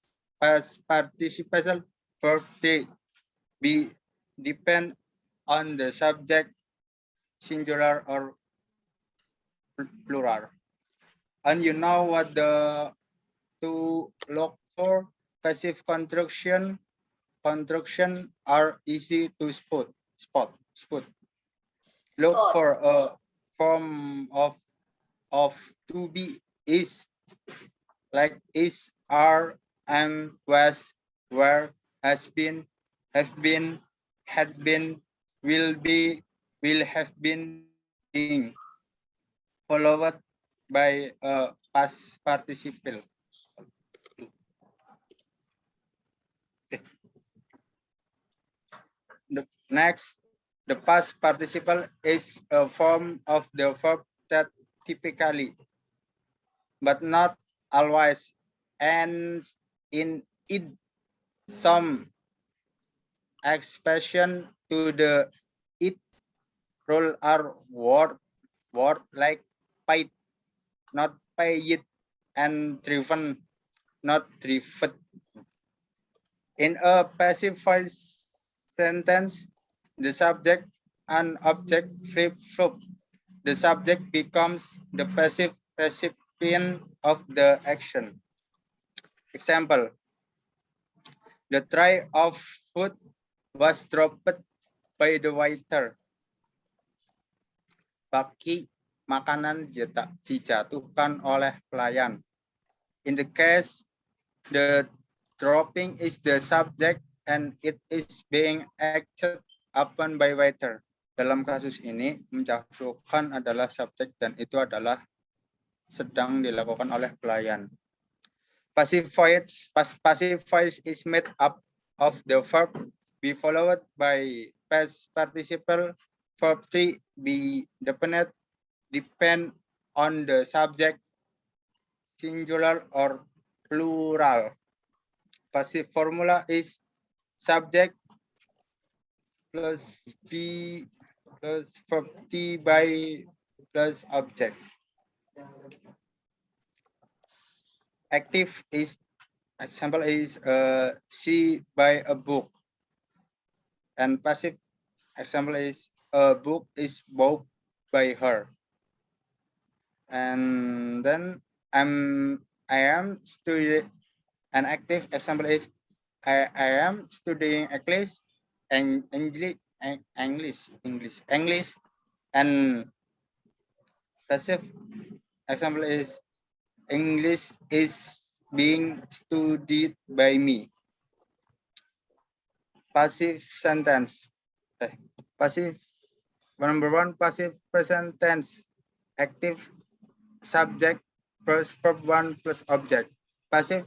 participial verb 3 be depend on the subject singular or plural. And you know what to look for? Passive construction are easy to spot. Look Spot. for a form of to be is, like is, are, am, was, were, has been, have been, had been, will be, will have been, being, followed by a past participle. Next, the past participle is a form of the verb that typically, but not always, ends in id. Some expression to the it role are word like paid, not paid, and driven, not driven. In a passive voice sentence, the subject and object flip-flop. The subject becomes the passive recipient of the action. Example, the tray of food was dropped by the waiter. Baki makanan dijatuhkan oleh pelayan. In the case, the dropping is the subject and it is being acted upon by waiter. Dalam kasus ini, menjatuhkan adalah subjek dan itu adalah sedang dilakukan oleh pelayan. Passive voice is made up of the verb be followed by past participle, verb 3 be depend on the subject singular or plural. Passive formula is subject plus be plus verb T by plus object. Active is, example is see by a book, and passive example is a book is bought by her. And then I am studying. An active example is I am studying English and English, and passive example is English is being studied by me. Passive sentence. Passive number 1, passive present tense. Active subject plus verb 1 plus object. Passive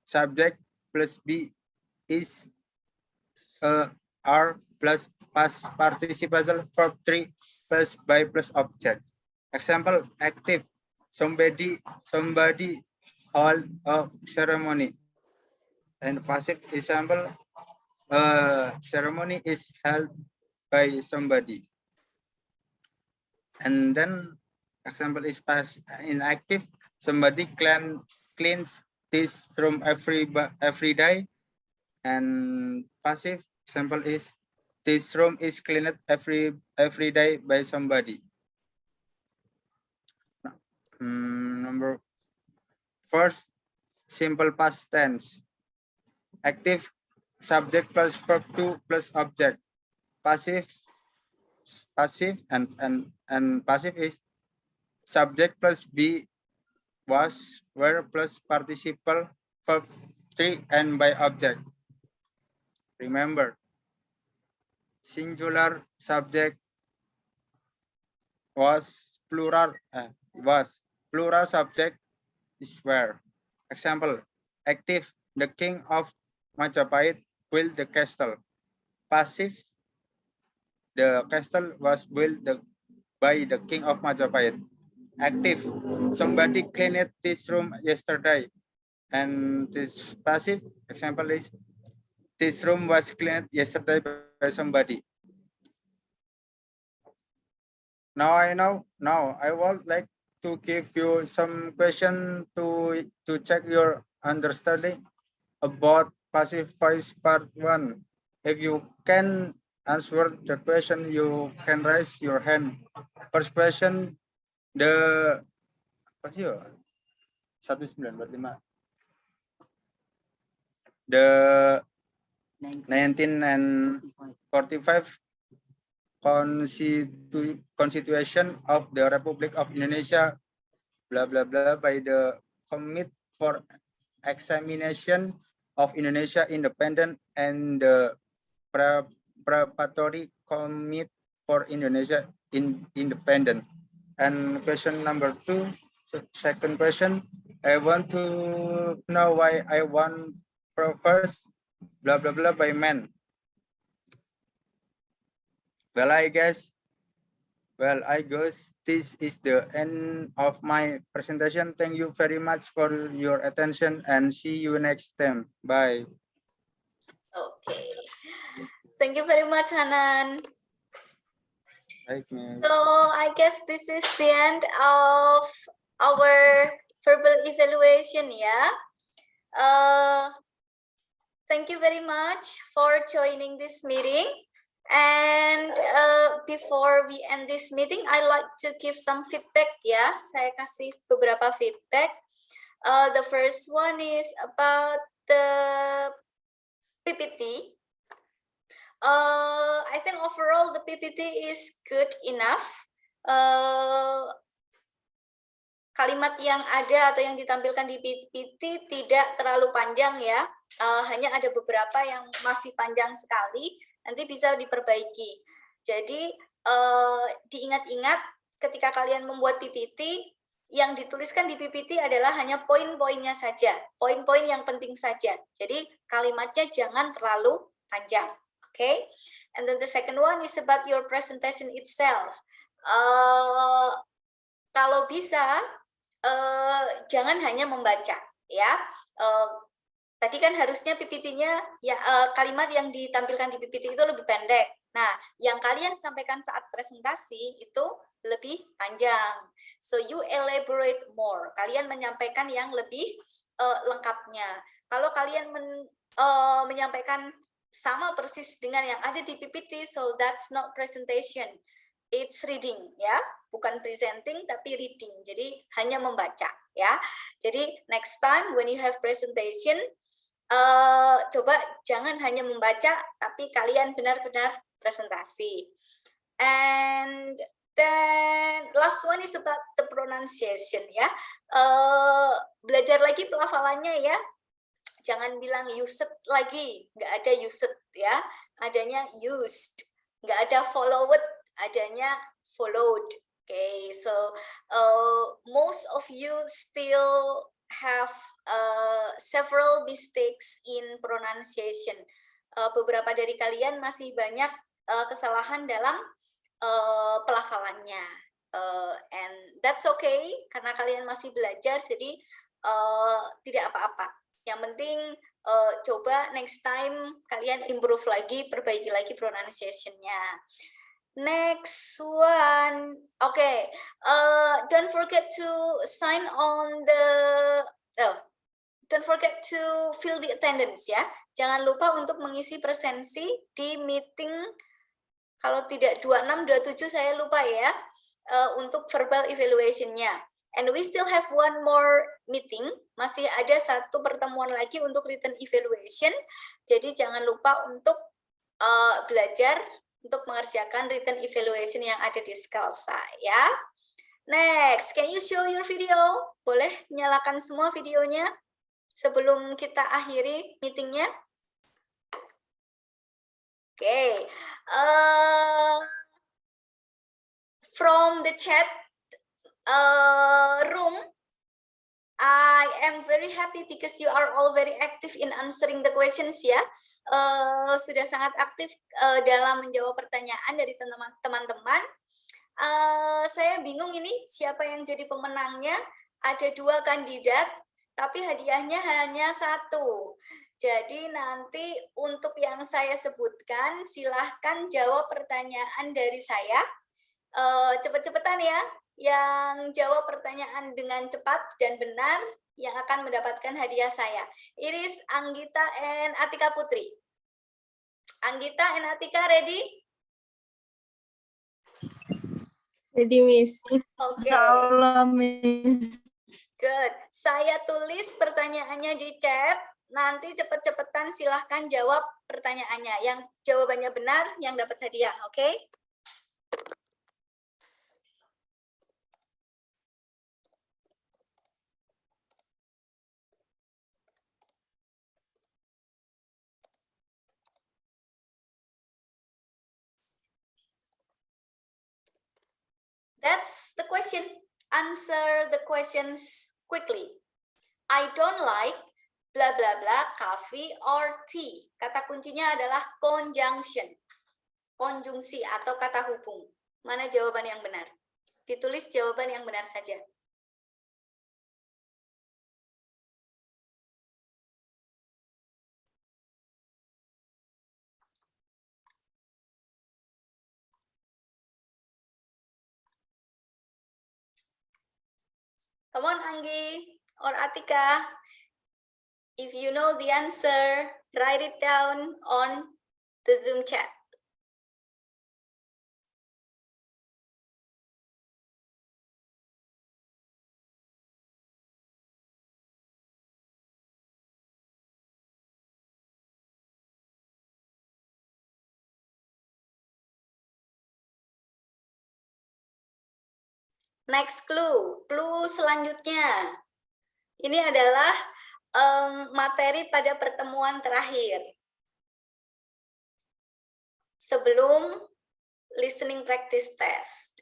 subject plus be is are plus past participle verb 3 plus by plus object. Example, active, somebody hold a ceremony. And passive example, ceremony is held by somebody. And then example is past inactive, somebody cleans this room every day. And passive example is this room is cleaned every day by somebody. Number first, simple past tense. Active subject plus verb 2 plus object. Passive and passive is subject plus be, was, were plus participle verb 3 and by object. Remember, singular subject was, plural subject is were. Example, active, the king of Majapahit built the castle. Passive, the castle was built by the king of Majapahit. Active, somebody cleaned this room yesterday. And this passive example is, this room was cleaned yesterday by somebody. Now I would like to give you some question to check your understanding about passive voice part 1. If you can answer the question, you can raise your hand. First question, the 1945. The 1945 Constitution of the Republic of Indonesia, blah blah blah, by the Committee for Examination of Indonesia Independent and the Preparatory Committee for Indonesia Independent. And question number 2, second question, I want to know why I want first blah blah blah by man. Well, I guess this is the end of my presentation. Thank you very much for your attention and see you next time. Bye. Okay. Thank you very much, Hanan. Baik, Miss. So I guess this is the end of our verbal evaluation, yeah. Thank you very much for joining this meeting. And before we end this meeting, I like to give some feedback, ya. Saya kasih beberapa feedback. The first one is about the PPT. I think overall the PPT is good enough. Kalimat yang ada atau yang ditampilkan di PPT tidak terlalu panjang ya, hanya ada beberapa yang masih panjang sekali, nanti bisa diperbaiki. Jadi diingat-ingat ketika kalian membuat PPT, yang dituliskan di PPT adalah hanya poin-poinnya saja, poin-poin yang penting saja. Jadi kalimatnya jangan terlalu panjang. Okay, and then the second one is about your presentation itself. Kalau bisa jangan hanya membaca, ya. Tadi kan harusnya PPT-nya ya kalimat yang ditampilkan di PPT itu lebih pendek. Nah, yang kalian sampaikan saat presentasi itu lebih panjang. So you elaborate more. Kalian menyampaikan yang lebih lengkapnya. Kalau kalian menyampaikan sama persis dengan yang ada di PPT, so that's not presentation, it's reading, ya, bukan presenting tapi reading, jadi hanya membaca, ya. Jadi next time when you have presentation, coba jangan hanya membaca tapi kalian benar-benar presentasi. And then last one is about the pronunciation, ya. Belajar lagi pelafalannya, ya. Jangan bilang used lagi, nggak ada used ya, adanya used. Nggak ada followed, adanya followed. Okay, so most of you still have several mistakes in pronunciation. Beberapa dari kalian masih banyak kesalahan dalam pelafalannya. And that's okay, karena kalian masih belajar, jadi tidak apa-apa. Yang penting coba next time kalian improve lagi, perbaiki lagi pronunciation-nya. Next one, okay. Don't forget to sign on the. Don't forget to fill the attendance ya. Jangan lupa untuk mengisi presensi di meeting. Kalau tidak 26, 27 saya lupa ya. Untuk verbal evaluation-nya. And we still have one more meeting, masih ada satu pertemuan lagi untuk written evaluation. Jadi jangan lupa untuk belajar untuk mengerjakan written evaluation yang ada di Scalsa ya. Next, can you show your video? Boleh nyalakan semua videonya sebelum kita akhiri meetingnya? Okay. From the chat room, I am very happy because you are all very active in answering the questions ya. Sudah sangat aktif dalam menjawab pertanyaan dari teman-teman. Saya bingung ini siapa yang jadi pemenangnya. Ada 2 kandidat, tapi hadiahnya hanya 1. Jadi nanti untuk yang saya sebutkan, silahkan jawab pertanyaan dari saya. Cepet-cepetan ya. Yang jawab pertanyaan dengan cepat dan benar yang akan mendapatkan hadiah saya. Iris, Anggita, and Atika Putri. Anggita and Atika ready? Ready, Miss. Okay. Miss. Good. Saya tulis pertanyaannya di chat. Nanti cepet-cepetan silahkan jawab pertanyaannya. Yang jawabannya benar yang dapat hadiah, oke? That's the question. Answer the questions quickly. I don't like bla bla bla coffee or tea. Kata kuncinya adalah conjunction. Konjungsi atau kata hubung. Mana jawaban yang benar? Ditulis jawaban yang benar saja. Come on, Anggi or Atika. If you know the answer, write it down on the Zoom chat. Next clue, clue selanjutnya. Ini adalah materi pada pertemuan terakhir. Sebelum listening practice test.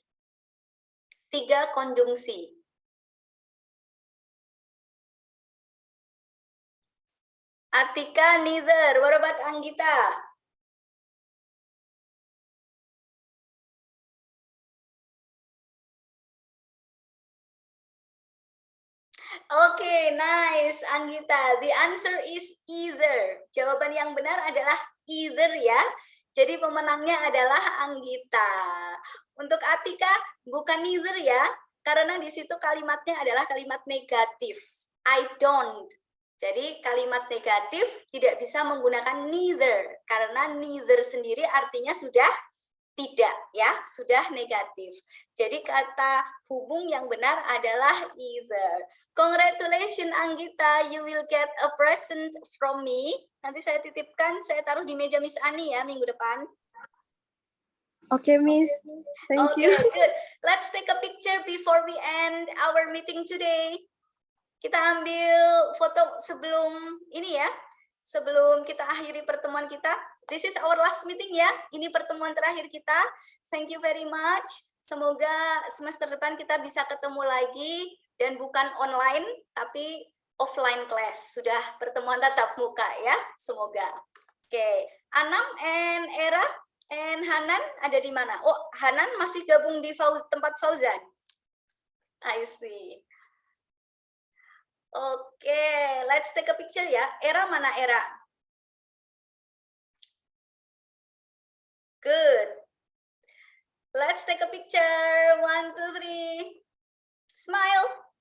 3 konjungsi. Atika, neither. What about Anggita? Oke, nice, Anggita. The answer is either. Jawaban yang benar adalah either ya. Jadi pemenangnya adalah Anggita. Untuk Atika bukan neither ya, karena di situ kalimatnya adalah kalimat negatif. I don't. Jadi kalimat negatif tidak bisa menggunakan neither, karena neither sendiri artinya sudah tidak ya, sudah negatif. Jadi kata hubung yang benar adalah either. Congratulations Anggita, you will get a present from me. Nanti saya titipkan, saya taruh di meja Miss Ani ya minggu depan. Oke, Miss. Thank you. Good. Let's take a picture before we end our meeting today. Kita ambil foto sebelum ini ya. Sebelum kita akhiri pertemuan kita. This is our last meeting ya. Ini pertemuan terakhir kita. Thank you very much. Semoga semester depan kita bisa ketemu lagi. Dan bukan online, tapi offline class. Sudah pertemuan tatap muka ya. Semoga. Oke. Anam and Era and Hanan ada di mana? Oh, Hanan masih gabung di tempat Fauzan. I see. Oke, let's take a picture ya. Era mana Era? Good. Let's take a picture. 1, 2, 3. Smile.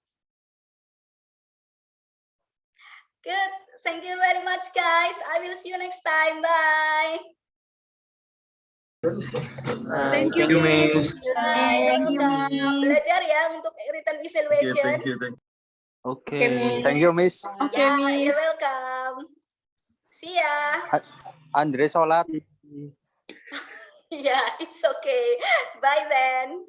Good. Thank you very much, guys. I will see you next time. Bye. Thank you, Miss. Thank you, Belajar ya untuk written evaluation. Okay. Thank you, Miss. Oke, Yeah, Miss. you're welcome. See ya. Andre sholat. Yeah, it's okay. Bye then.